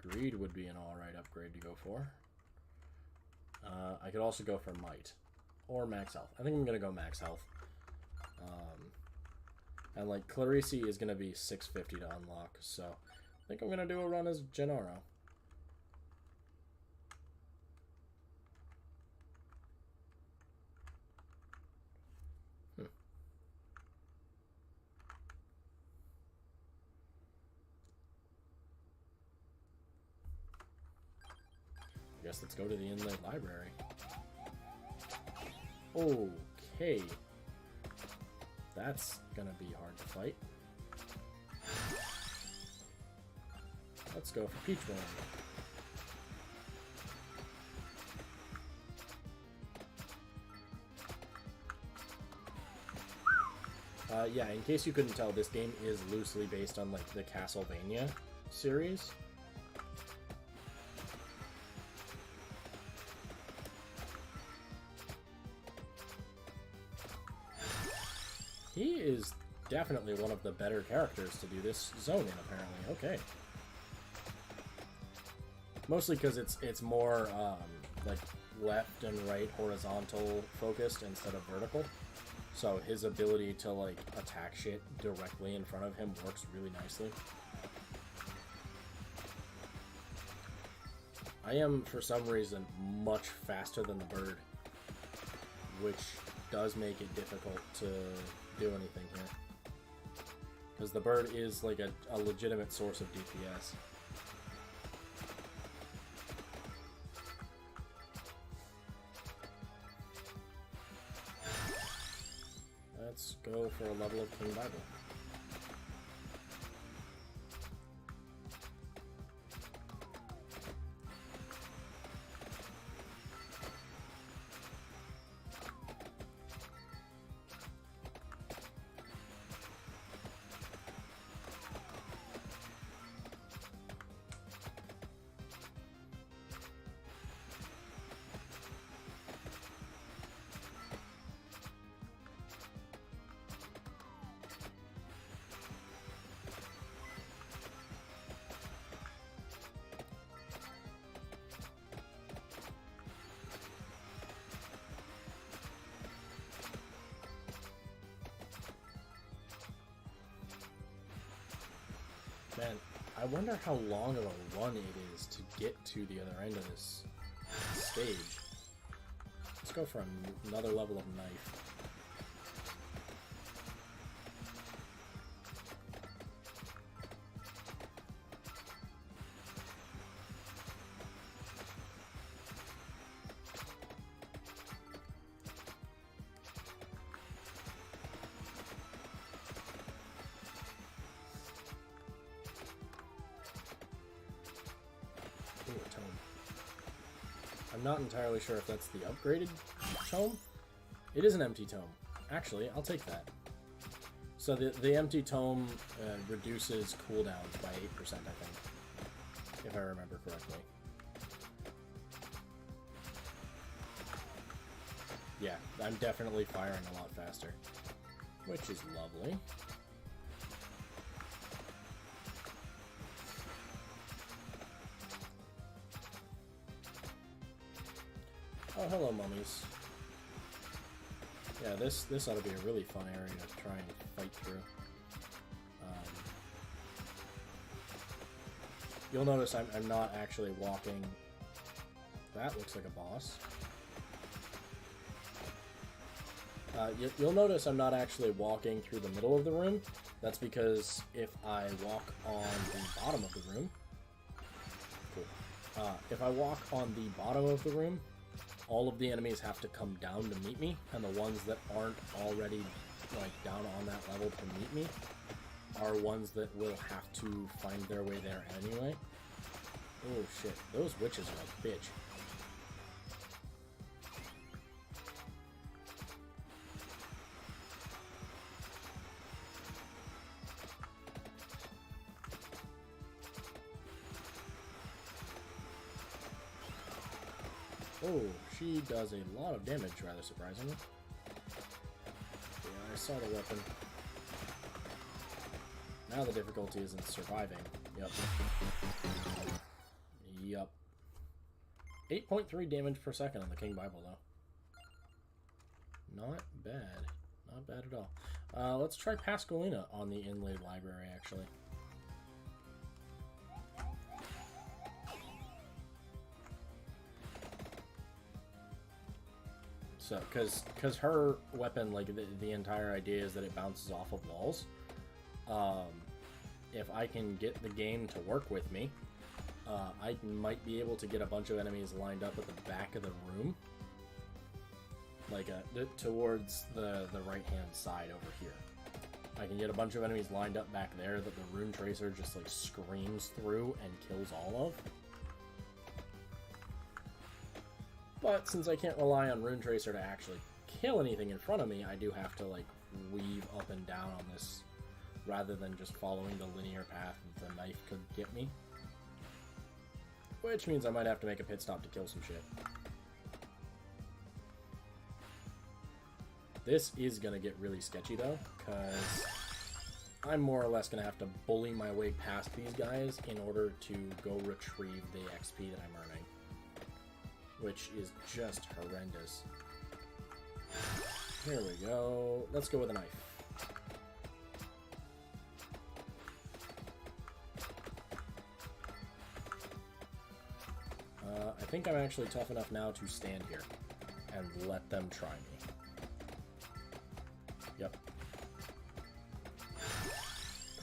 Greed would be an alright upgrade to go for. I could also go for Might. Or Max Health. I think I'm going to go Max Health. And, like, Clarice is going to be 650 to unlock, so I think I'm going to do a run as Gennaro. I guess let's go to the Inland Library. Okay. That's gonna be hard to fight. Let's go for Peachborn. Yeah, in case you couldn't tell, this game is loosely based on, like, the Castlevania series. He is definitely one of the better characters to do this zone in, apparently. Okay. Mostly because it's more, like, left and right horizontal focused instead of vertical. So his ability to, like, attack shit directly in front of him works really nicely. I am, for some reason, much faster than the bird, which does make it difficult to do anything here. Because the bird is, like, a legitimate source of DPS. Let's go for a level of King Bible. I wonder how long of a run it is to get to the other end of this stage. Let's go for another level of knife. I'm not entirely sure if that's the upgraded tome. It is an empty tome. Actually, I'll take that. So the empty tome reduces cooldowns by 8%, I think, if I remember correctly. Yeah, I'm definitely firing a lot faster, which is lovely. Oh, hello, mummies. Yeah, this ought to be a really fun area to try and fight through. You'll notice I'm not actually walking. That looks like a boss. You'll notice I'm not actually walking through the middle of the room. That's because if I walk on the bottom of the room... Cool. If I walk on the bottom of the room, all of the enemies have to come down to meet me, and the ones that aren't already like down on that level to meet me are ones that will have to find their way there anyway. Oh shit, those witches are a bitch. Oh, she does a lot of damage, rather surprisingly. Yeah, I saw the weapon. Now the difficulty is in surviving. Yep. Yup. 8.3 damage per second on the King Bible, though. Not bad. Not bad at all. Let's try Pascalina on the Inlaid Library, actually. So, because her weapon, like, the entire idea is that it bounces off of walls. If I can get the game to work with me, I might be able to get a bunch of enemies lined up at the back of the room. Like, towards the right-hand side over here. I can get a bunch of enemies lined up back there that the Rune Tracer just, like, screams through and kills all of. But since I can't rely on Rune Tracer to actually kill anything in front of me, I do have to, like, weave up and down on this rather than just following the linear path that the knife could get me. Which means I might have to make a pit stop to kill some shit. This is going to get really sketchy, though, because I'm more or less going to have to bully my way past these guys in order to go retrieve the XP that I'm earning. Which is just horrendous. Here we go. Let's go with a knife. I think I'm actually tough enough now to stand here and let them try me. Yep.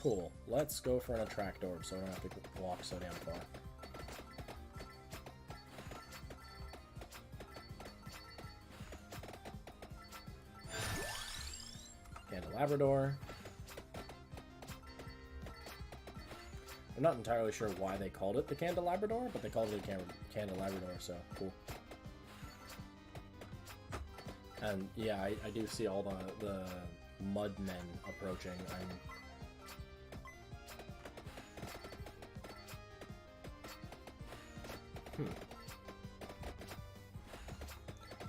Cool. Let's go for an attract orb so I don't have to walk so damn far. Candelabrador. I'm not entirely sure why they called it the Candelabrador, but they called it a Candelabrador, so cool. And yeah, I do see all the mud men approaching. I'm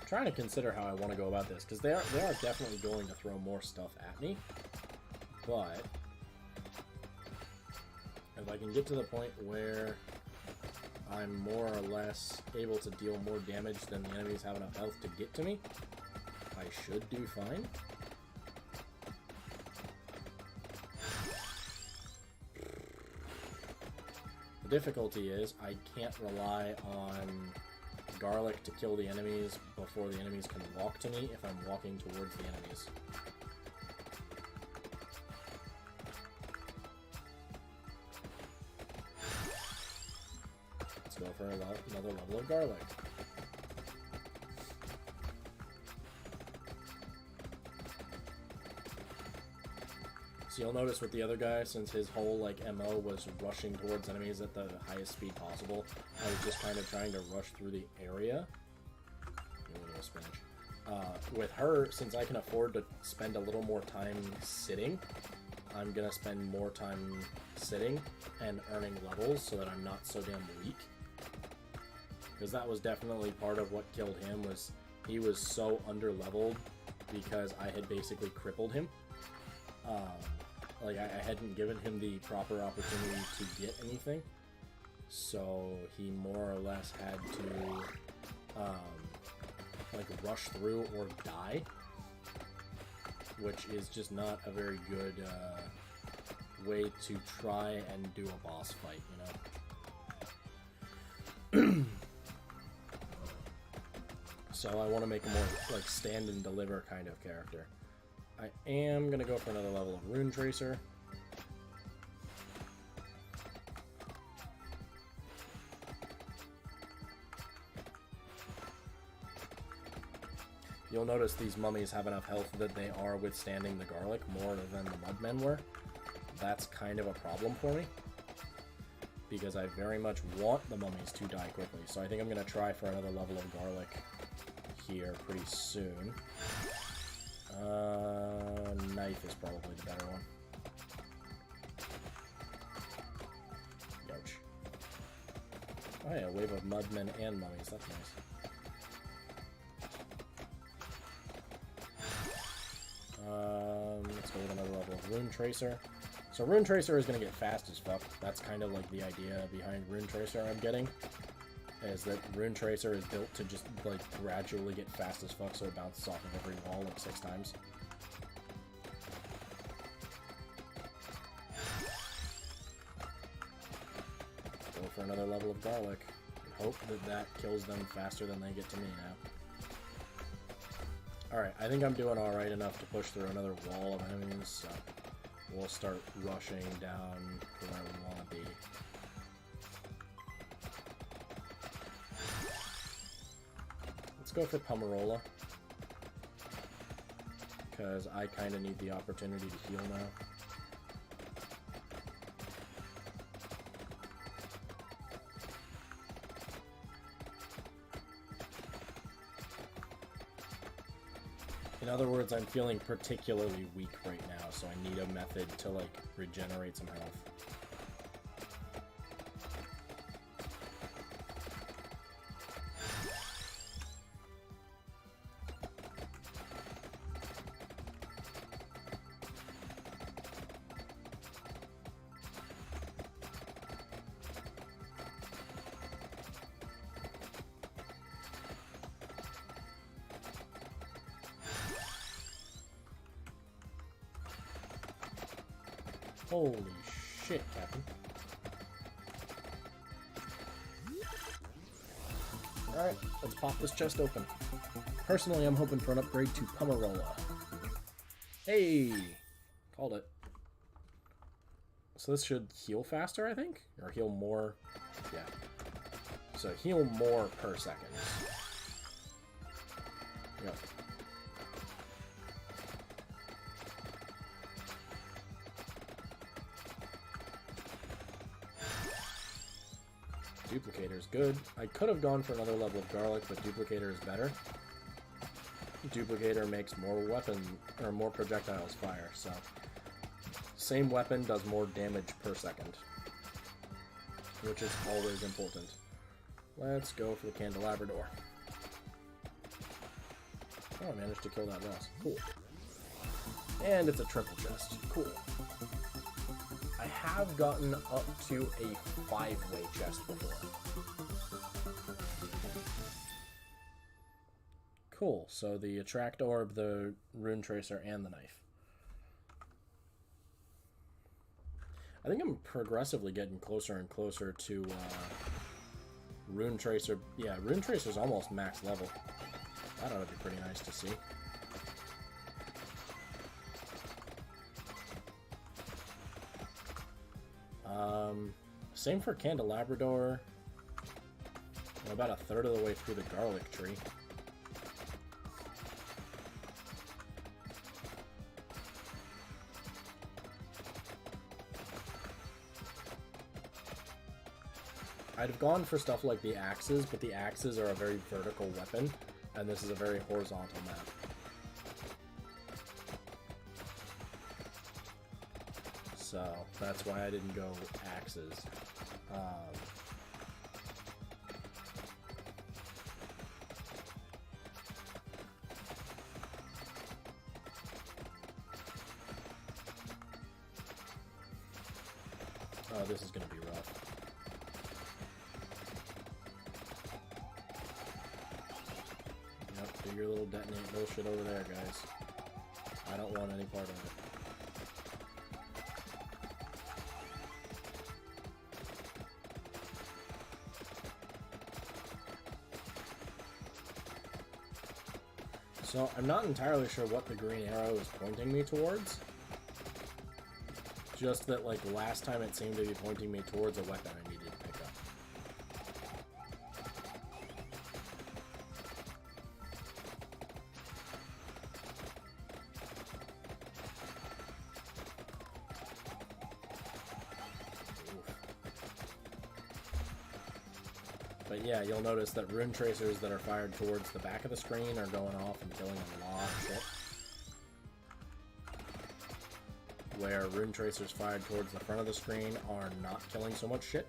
trying to consider how I want to go about this, because they are definitely going to throw more stuff at me, but if I can get to the point where I'm more or less able to deal more damage than the enemies have enough health to get to me, I should do fine. difficulty is I can't rely on garlic to kill the enemies before the enemies can walk to me if I'm walking towards the enemies. Let's go for another level of garlic. So you'll notice with the other guy, since his whole like MO was rushing towards enemies at the highest speed possible, I was just kind of trying to rush through the area. With her, since I can afford to spend a little more time sitting, I'm gonna spend more time sitting and earning levels so that I'm not so damn weak. Because that was definitely part of what killed him, was he was so under-leveled because I had basically crippled him. Like, I hadn't given him the proper opportunity to get anything, so he more or less had to, like, rush through or die, which is just not a very good, way to try and do a boss fight, you know? So I want to make a more, like, stand and deliver kind of character. I am going to go for another level of Rune Tracer. You'll notice these mummies have enough health that they are withstanding the garlic more than the mudmen were. That's kind of a problem for me, because I very much want the mummies to die quickly. So I think I'm going to try for another level of garlic here pretty soon. Knife is probably the better one. Ouch. Oh yeah, wave of mudmen and mummies. That's nice. Let's go with another level of Rune Tracer. So Rune Tracer is going to get fast as fuck. That's kind of like the idea behind Rune Tracer I'm getting. Is that Rune Tracer is built to just, like, gradually get fast as fuck, so it bounces off of every wall, like, 6 times. Go for another level of garlic. Hope that that kills them faster than they get to me now. Alright, I think I'm doing alright enough to push through another wall of enemies, so we'll start rushing down to where we want to be. Let's go for Pomarola, because I kind of need the opportunity to heal now. In other words, I'm feeling particularly weak right now, so I need a method to, like, regenerate some health. Holy shit, Captain. Alright, let's pop this chest open. Personally, I'm hoping for an upgrade to Pomarola. Hey! Called it. So this should heal faster, I think? Or heal more? Yeah. So heal more per second. Yep. Duplicator is good. I could have gone for another level of garlic, but Duplicator is better. Duplicator makes more weapon, or more projectiles fire, so same weapon does more damage per second, which is always important. Let's go for the Candelabrador. Oh, I managed to kill that boss. Cool. And it's a triple chest. Cool. I have gotten up to a 5-way chest before. Cool, so the Attract Orb, the Rune Tracer, and the knife. I think I'm progressively getting closer and closer to Rune Tracer. Yeah, Rune Tracer's almost max level. That ought to be pretty nice to see. Same for Candelabrador. I'm about a third of the way through the garlic tree. I'd have gone for stuff like the axes, but the axes are a very vertical weapon, and this is a very horizontal map. So that's why I didn't go axes. Oh, this is going to be rough. Yep, do your little detonate bullshit over there, guys. I don't want any part of it. So, I'm not entirely sure what the green arrow is pointing me towards. Just that, like, last time it seemed to be pointing me towards a weapon I needed to pick up. Oof. But yeah, you'll notice that rune tracers that are fired towards the back of the screen are going off and killing a lot of shit. Where rune tracers fired towards the front of the screen are not killing so much shit.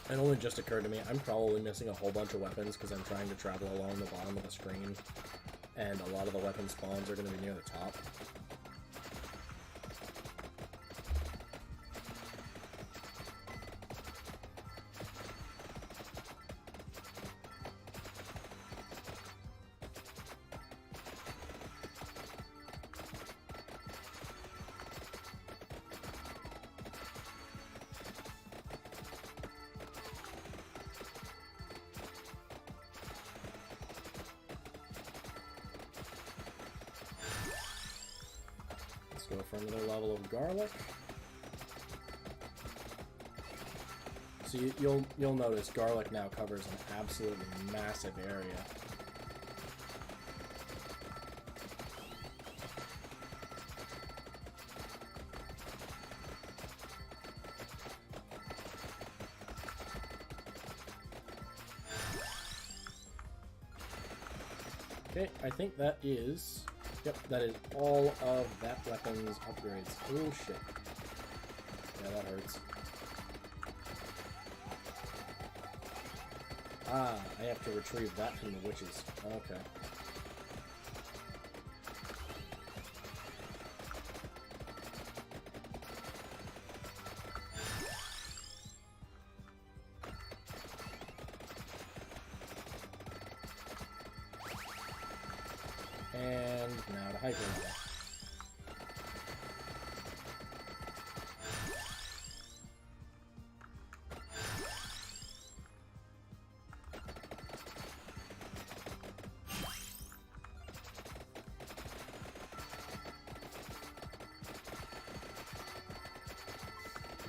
It only just occurred to me, I'm probably missing a whole bunch of weapons because I'm trying to travel along the bottom of the screen, and a lot of the weapon spawns are going to be near the top. Go for another level of garlic. So you'll notice garlic now covers an absolutely massive area. Okay, I think that is... Yep, that is all of that weapon's upgrades. Oh shit. Yeah, that hurts. Ah, I have to retrieve that from the witches. Okay. And now to hyper level.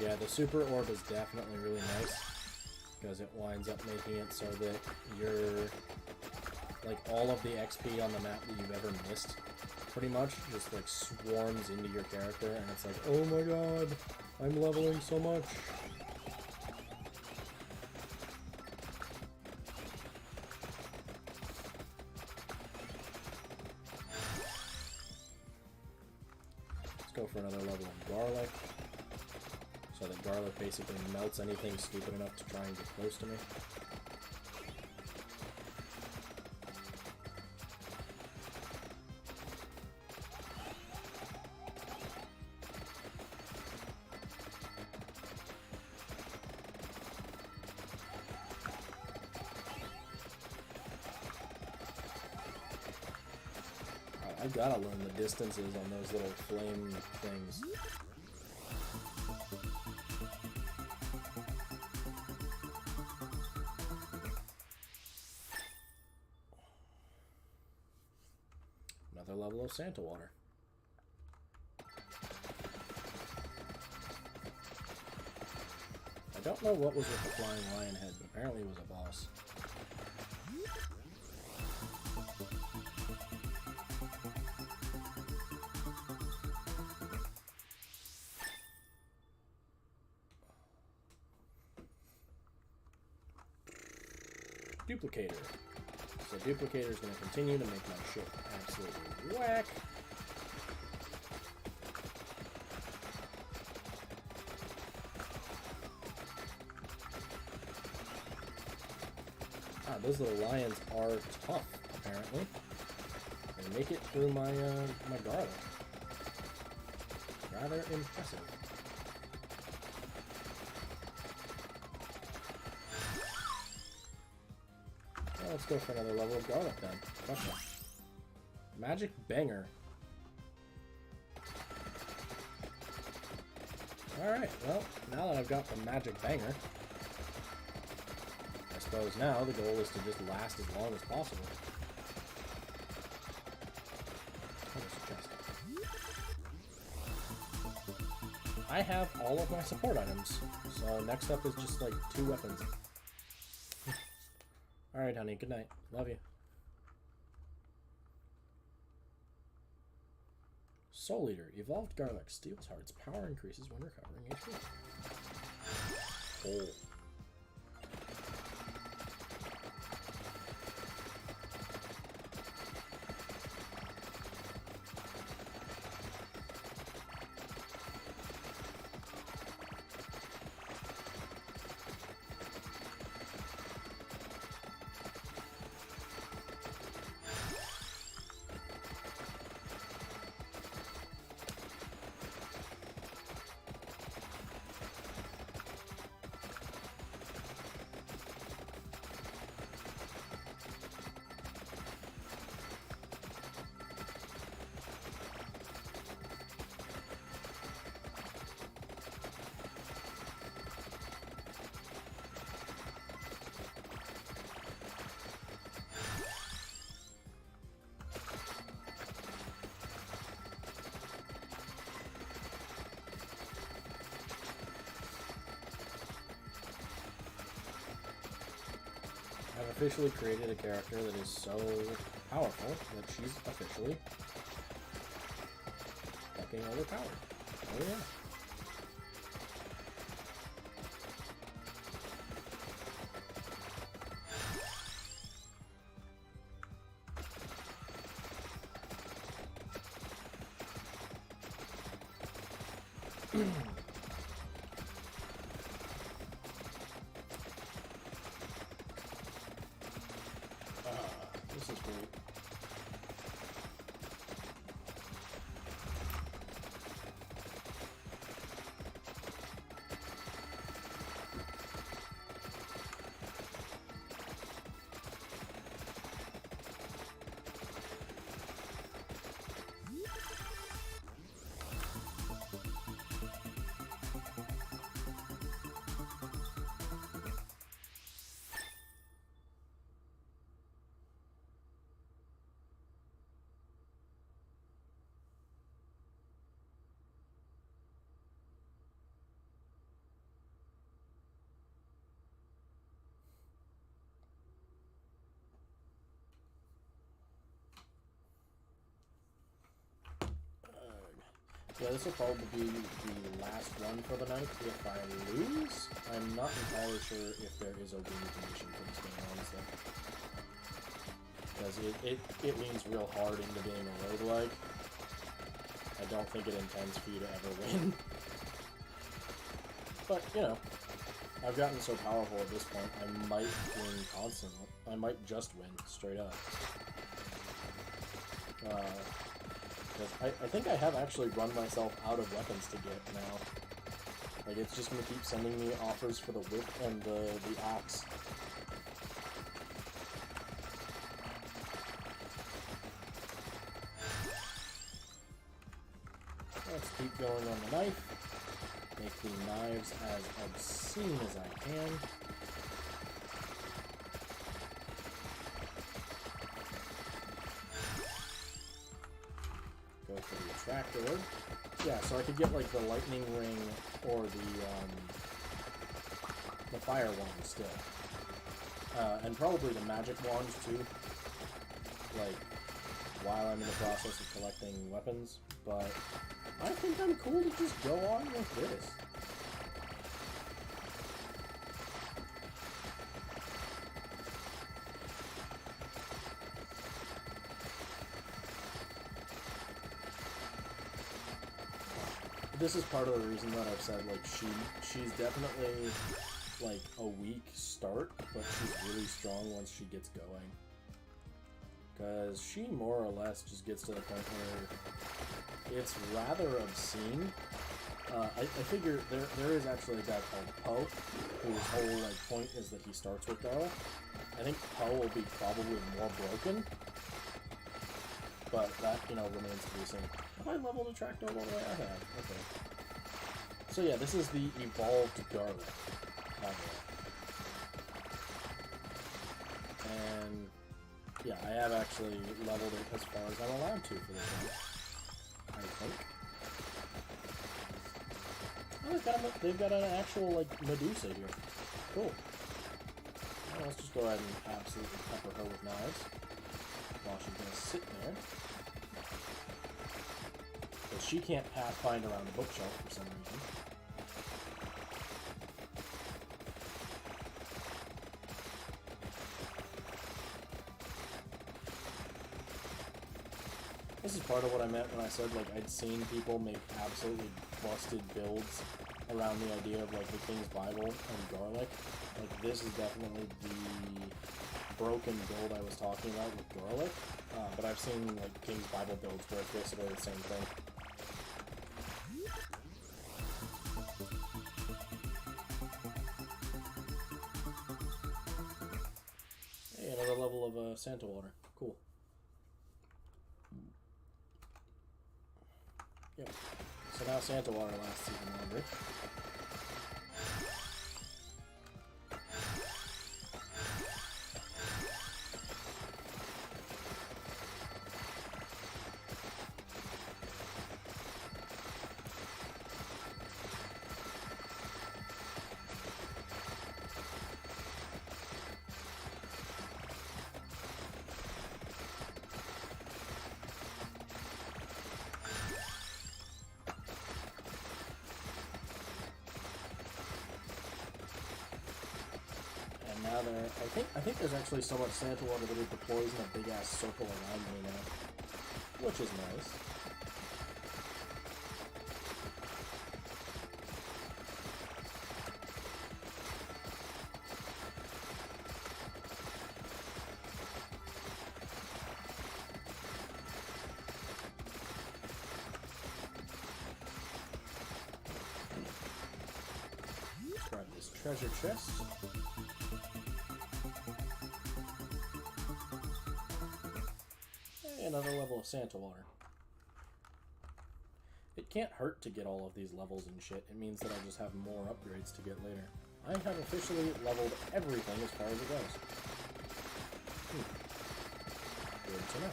Yeah, the super orb is definitely really nice because it winds up making it so that you're like all of the XP on the map that you've ever missed pretty much just like swarms into your character, and it's like, oh my god, I'm leveling so much. Let's go for another level of garlic, so that garlic basically melts anything stupid enough to try and get close to me. I gotta learn the distances on those little flame things. Another level of Santa water. I don't know what was with the flying lion head, but apparently it was a boss. Duplicator. So Duplicator is going to continue to make my shit absolutely whack. Ah, those little lions are tough, apparently. They make it through my my garlic. Rather impressive. Well, let's go for another level of garlic then. Gotcha. Magic Banger. Alright, well, now that I've got the Magic Banger, I suppose now the goal is to just last as long as possible. Oh, there's a chest. I have all of my support items, so next up is just like 2 weapons. Alright, honey, good night. Love you. Soul Eater. Evolved Garlic. Steals hearts. Power increases when recovering HP. Oh. I've officially created a character that is so powerful that she's officially fucking overpowered. Oh yeah. This is great. Yeah, this will probably be the last one for the night. If I lose, I'm not entirely sure if there is a win condition for this game, honestly. Because it leans real hard into being a roguelike. I don't think it intends for you to ever win. But, you know, I've gotten so powerful at this point, I might win constantly. I might just win, straight up. I think I have actually run myself out of weapons to get now. Like, it's just gonna keep sending me offers for the whip and the axe. Let's keep going on the knife. Make the knives as obscene as I can. Go for the attractor. Yeah, so I could get like the lightning ring or the fire wand still. And probably the magic wands too. Like, while I'm in the process of collecting weapons. But I think I'm cool to just go on with this. This is part of the reason that I've said, like, she's definitely, like, a weak start, but she's really strong once she gets going. Because she more or less just gets to the point where it's rather obscene. I figure there is actually a guy called Poe, whose whole, like, point is that he starts with Garlic. I think Poe will be probably more broken, but that, you know, remains to be seen. Have I leveled a tractor all the way? I have. Okay. So yeah, this is the evolved Garlic. And yeah, I have actually leveled it as far as I'm allowed to for this one, I think. Oh, they've got an actual, like, Medusa here. Cool. Well, let's just go ahead and absolutely pepper her with knives while she's gonna sit there. Because she can't pathfind around the bookshelf for some reason. This is part of what I meant when I said, like, I'd seen people make absolutely busted builds around the idea of, like, the King's Bible and Garlic. Like, this is definitely the broken build I was talking about with Garlic. But I've seen, like, King's Bible builds where it's basically the same thing. Hey, another level of Santa water. Cool. Yep. So now Santa water lasts even longer. Now I think there's actually so much Santa water that it deploys in a big ass circle around me now, which is nice. Let's grab this treasure chest. Another level of Santa water. It can't hurt to get all of these levels and shit. It means that I just have more upgrades to get later. I have officially leveled everything as far as it goes. Good to know.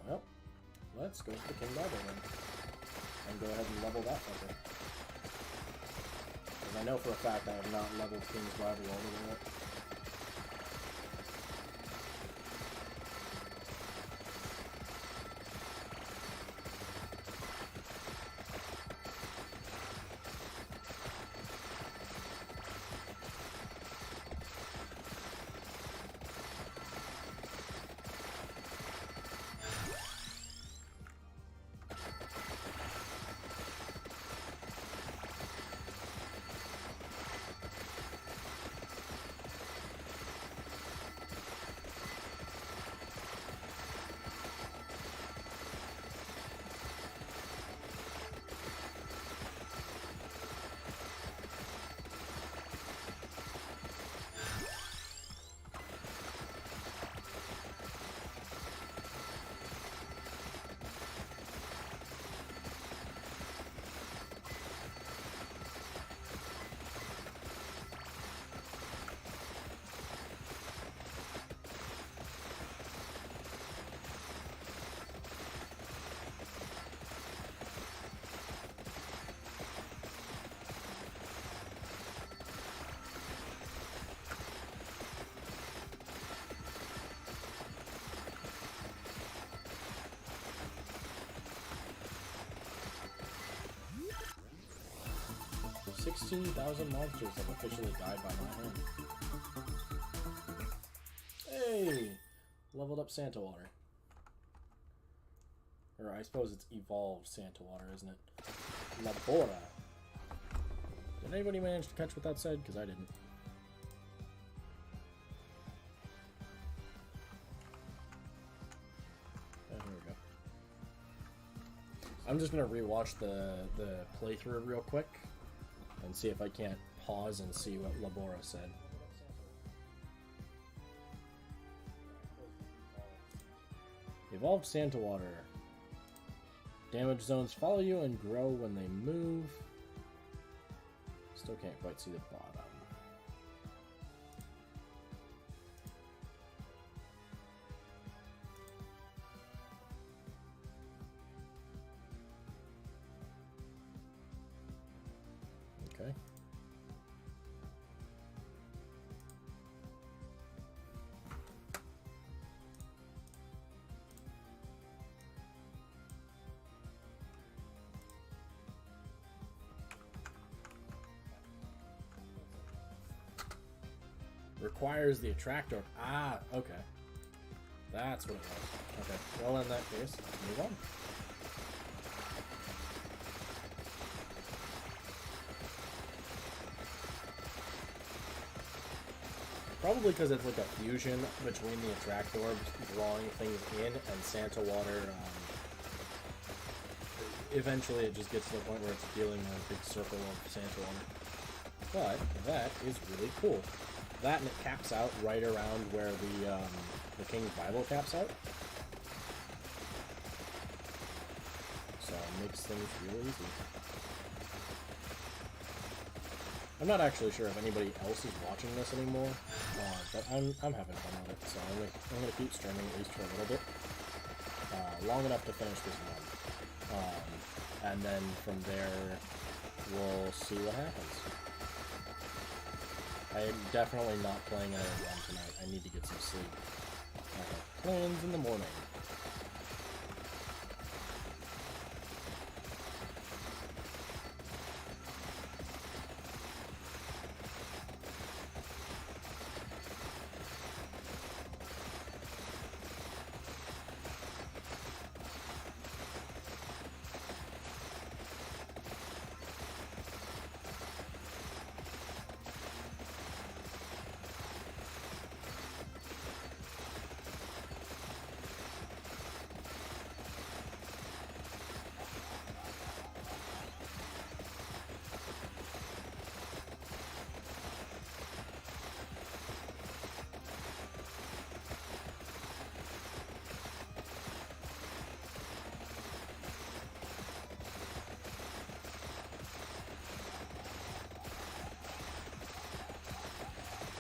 Well, let's go to the King Bible then. And go ahead and level that fucker. Because I know for a fact I have not leveled King's Bible all the way up. 16,000 monsters have officially died by my hand. Hey! Leveled up Santa Water. Or I suppose it's evolved Santa Water, isn't it? Labora. Did anybody manage to catch what that said? Because I didn't. Oh, here we go. I'm just going to rewatch the playthrough real quick and see if I can't pause and see what Labora said. Evolved Santa Water. Damage zones follow you and grow when they move. Still can't quite see the bottom. Okay. Requires the attractor. Ah, okay. That's what it was. Okay. Well, in that case, move on. Probably because it's like a fusion between the attract orbs drawing things in and Santa Water. Eventually it just gets to the point where it's dealing a big circle of Santa Water. But that is really cool. That and it caps out right around where the King's Bible caps out. So it makes things real easy. I'm not actually sure if anybody else is watching this anymore, but I'm having fun with it, so I'm gonna keep streaming at least for a little bit, long enough to finish this run, and then from there we'll see what happens. I am definitely not playing another run tonight. I need to get some sleep. I have plans in the morning.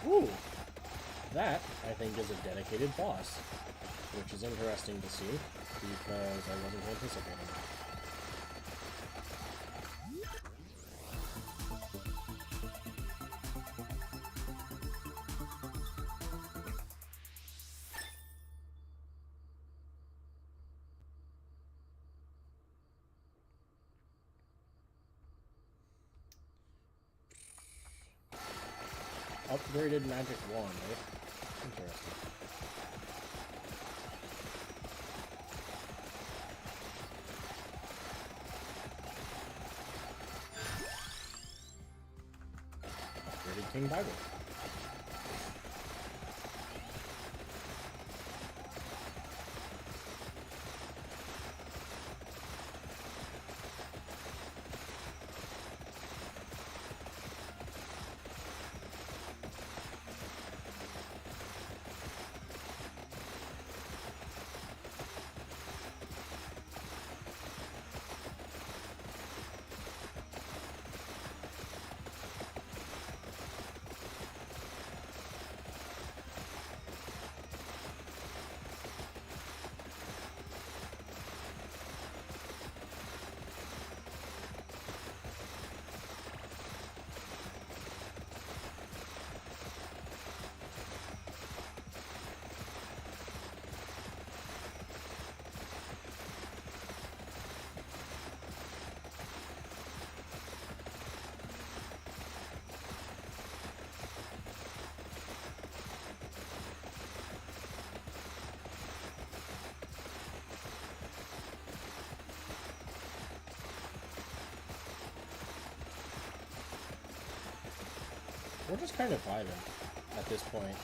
Ooh, that, I think, is a dedicated boss, which is interesting to see, because I wasn't anticipating that. Upgraded magic wand, eh? Interesting. Upgraded King Bible. we're just kind of vibing at this point.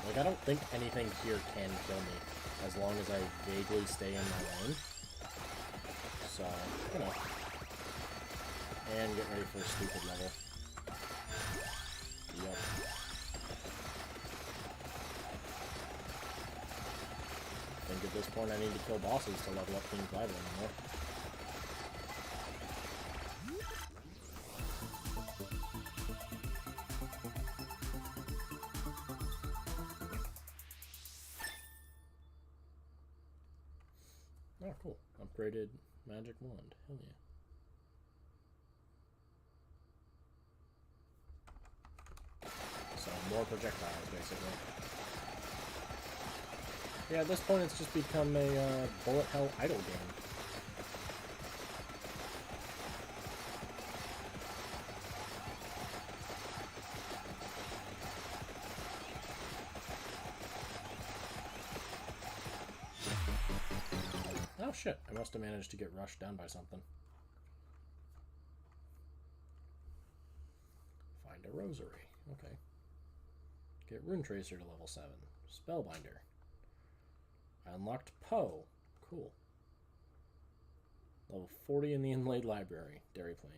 Like, I don't think anything here can kill me as long as I vaguely stay in my lane. So, you know. And get ready for a stupid level. Yup. I think at this point I need to kill bosses to level up King's Bible anymore. Oh, cool. Upgraded magic wand. Hell yeah. So, more projectiles, basically. Yeah, at this point it's just become a bullet hell idle game. Oh shit, I must have managed to get rushed down by something. Find a rosary. Okay. Get Rune Tracer to level 7. Spellbinder. I unlocked Poe. Cool. Level 40 in the Inlaid Library. Dairy Plant.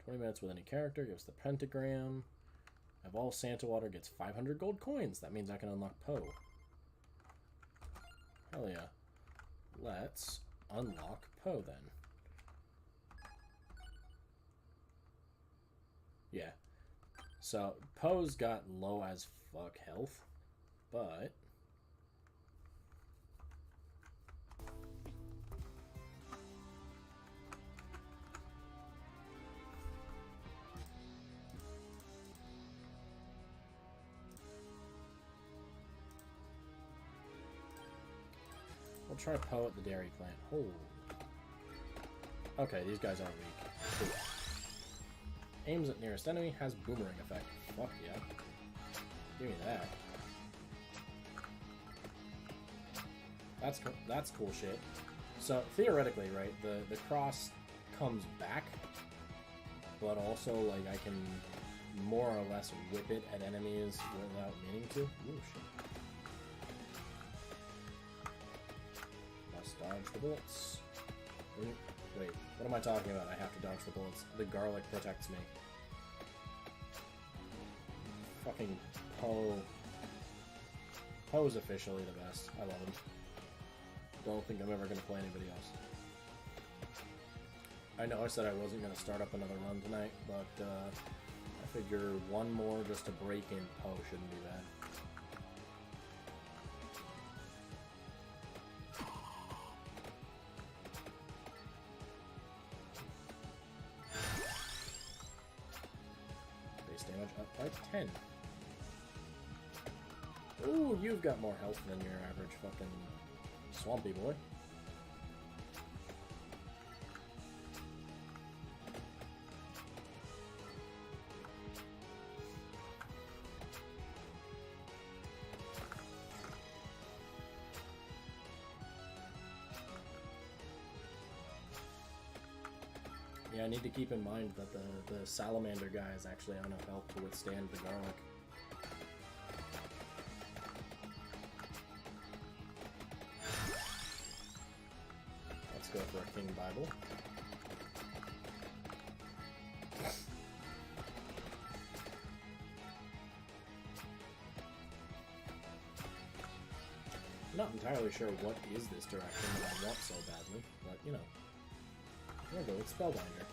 20 minutes with any character. Gives the pentagram. Evolve Santa Water gets 500 gold coins. That means I can unlock Poe. Hell yeah. Let's unlock Poe then. Yeah. So, Poe's got low as fuck health, but... we'll try Poe at the Dairy Plant. Oh. Okay, these guys aren't weak. Cool. Aims at nearest enemy, has boomerang effect. Fuck yeah. Give me that. That's cool shit. So, theoretically, right, the cross comes back, but also, like, I can more or less whip it at enemies without meaning to. Ooh, shit. Must dodge the bullets. Wait, what am I talking about? I have to dodge the bullets. The garlic protects me. Fucking Poe. Poe's officially the best. I love him. Don't think I'm ever going to play anybody else. I know I said I wasn't going to start up another run tonight, but I figure one more just to break in Poe shouldn't be bad. Base damage up by 10. Ooh, you've got more health than your average fucking swampy boy. Yeah, I need to keep in mind that the salamander guy is actually on enough health to withstand the garlic. Let's go for a King Bible. I'm not entirely sure what is this direction that I want so badly, but you know. There we go, it's Spellbinder.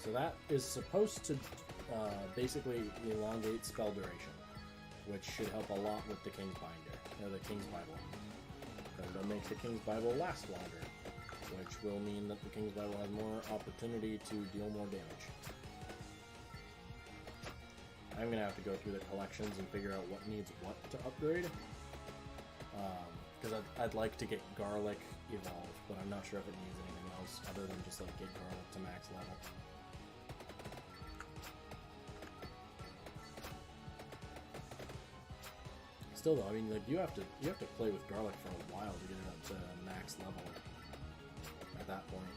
So that is supposed to basically elongate spell duration, which should help a lot with the King's Binder, or the King's Bible. Because it'll make the King's Bible last longer, which will mean that the King's Bible has more opportunity to deal more damage. I'm going to have to go through the collections and figure out what needs what to upgrade. Because I'd like to get Garlic evolved, but I'm not sure if it needs anything else other than just like get Garlic to max level. Still though, I mean, like you have to play with Garlic for a while to get it up to max level at that point.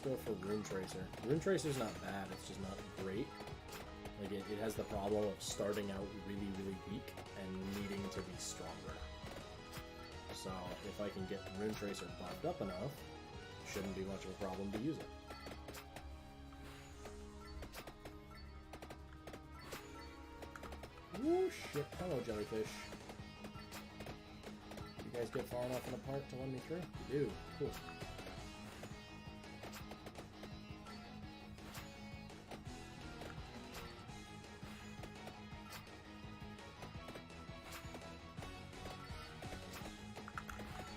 go for Rune Tracer. Rune Tracer's not bad, it's just not great. Like, it has the problem of starting out really, really weak and needing to be stronger. So, if I can get Rune Tracer buffed up enough, shouldn't be much of a problem to use it. Woo, shit. Hello, jellyfish. You guys get far enough apart to let me through? You do. Cool.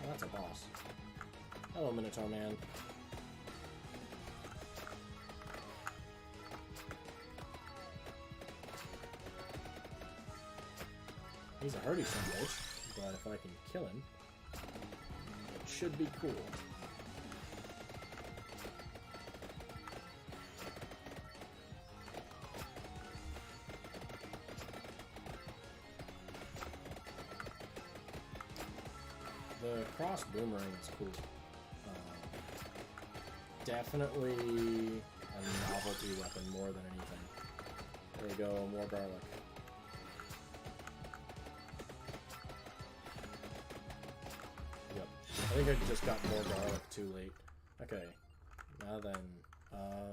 Oh, that's a boss. Hello, Minotaur Man. He's a hardy son of a bitch, but if I can kill him, it should be cool. The cross boomerang is cool. Definitely a novelty weapon more than anything. There we go, more garlic. Yep. I think I just got more garlic too late. Okay. Now then,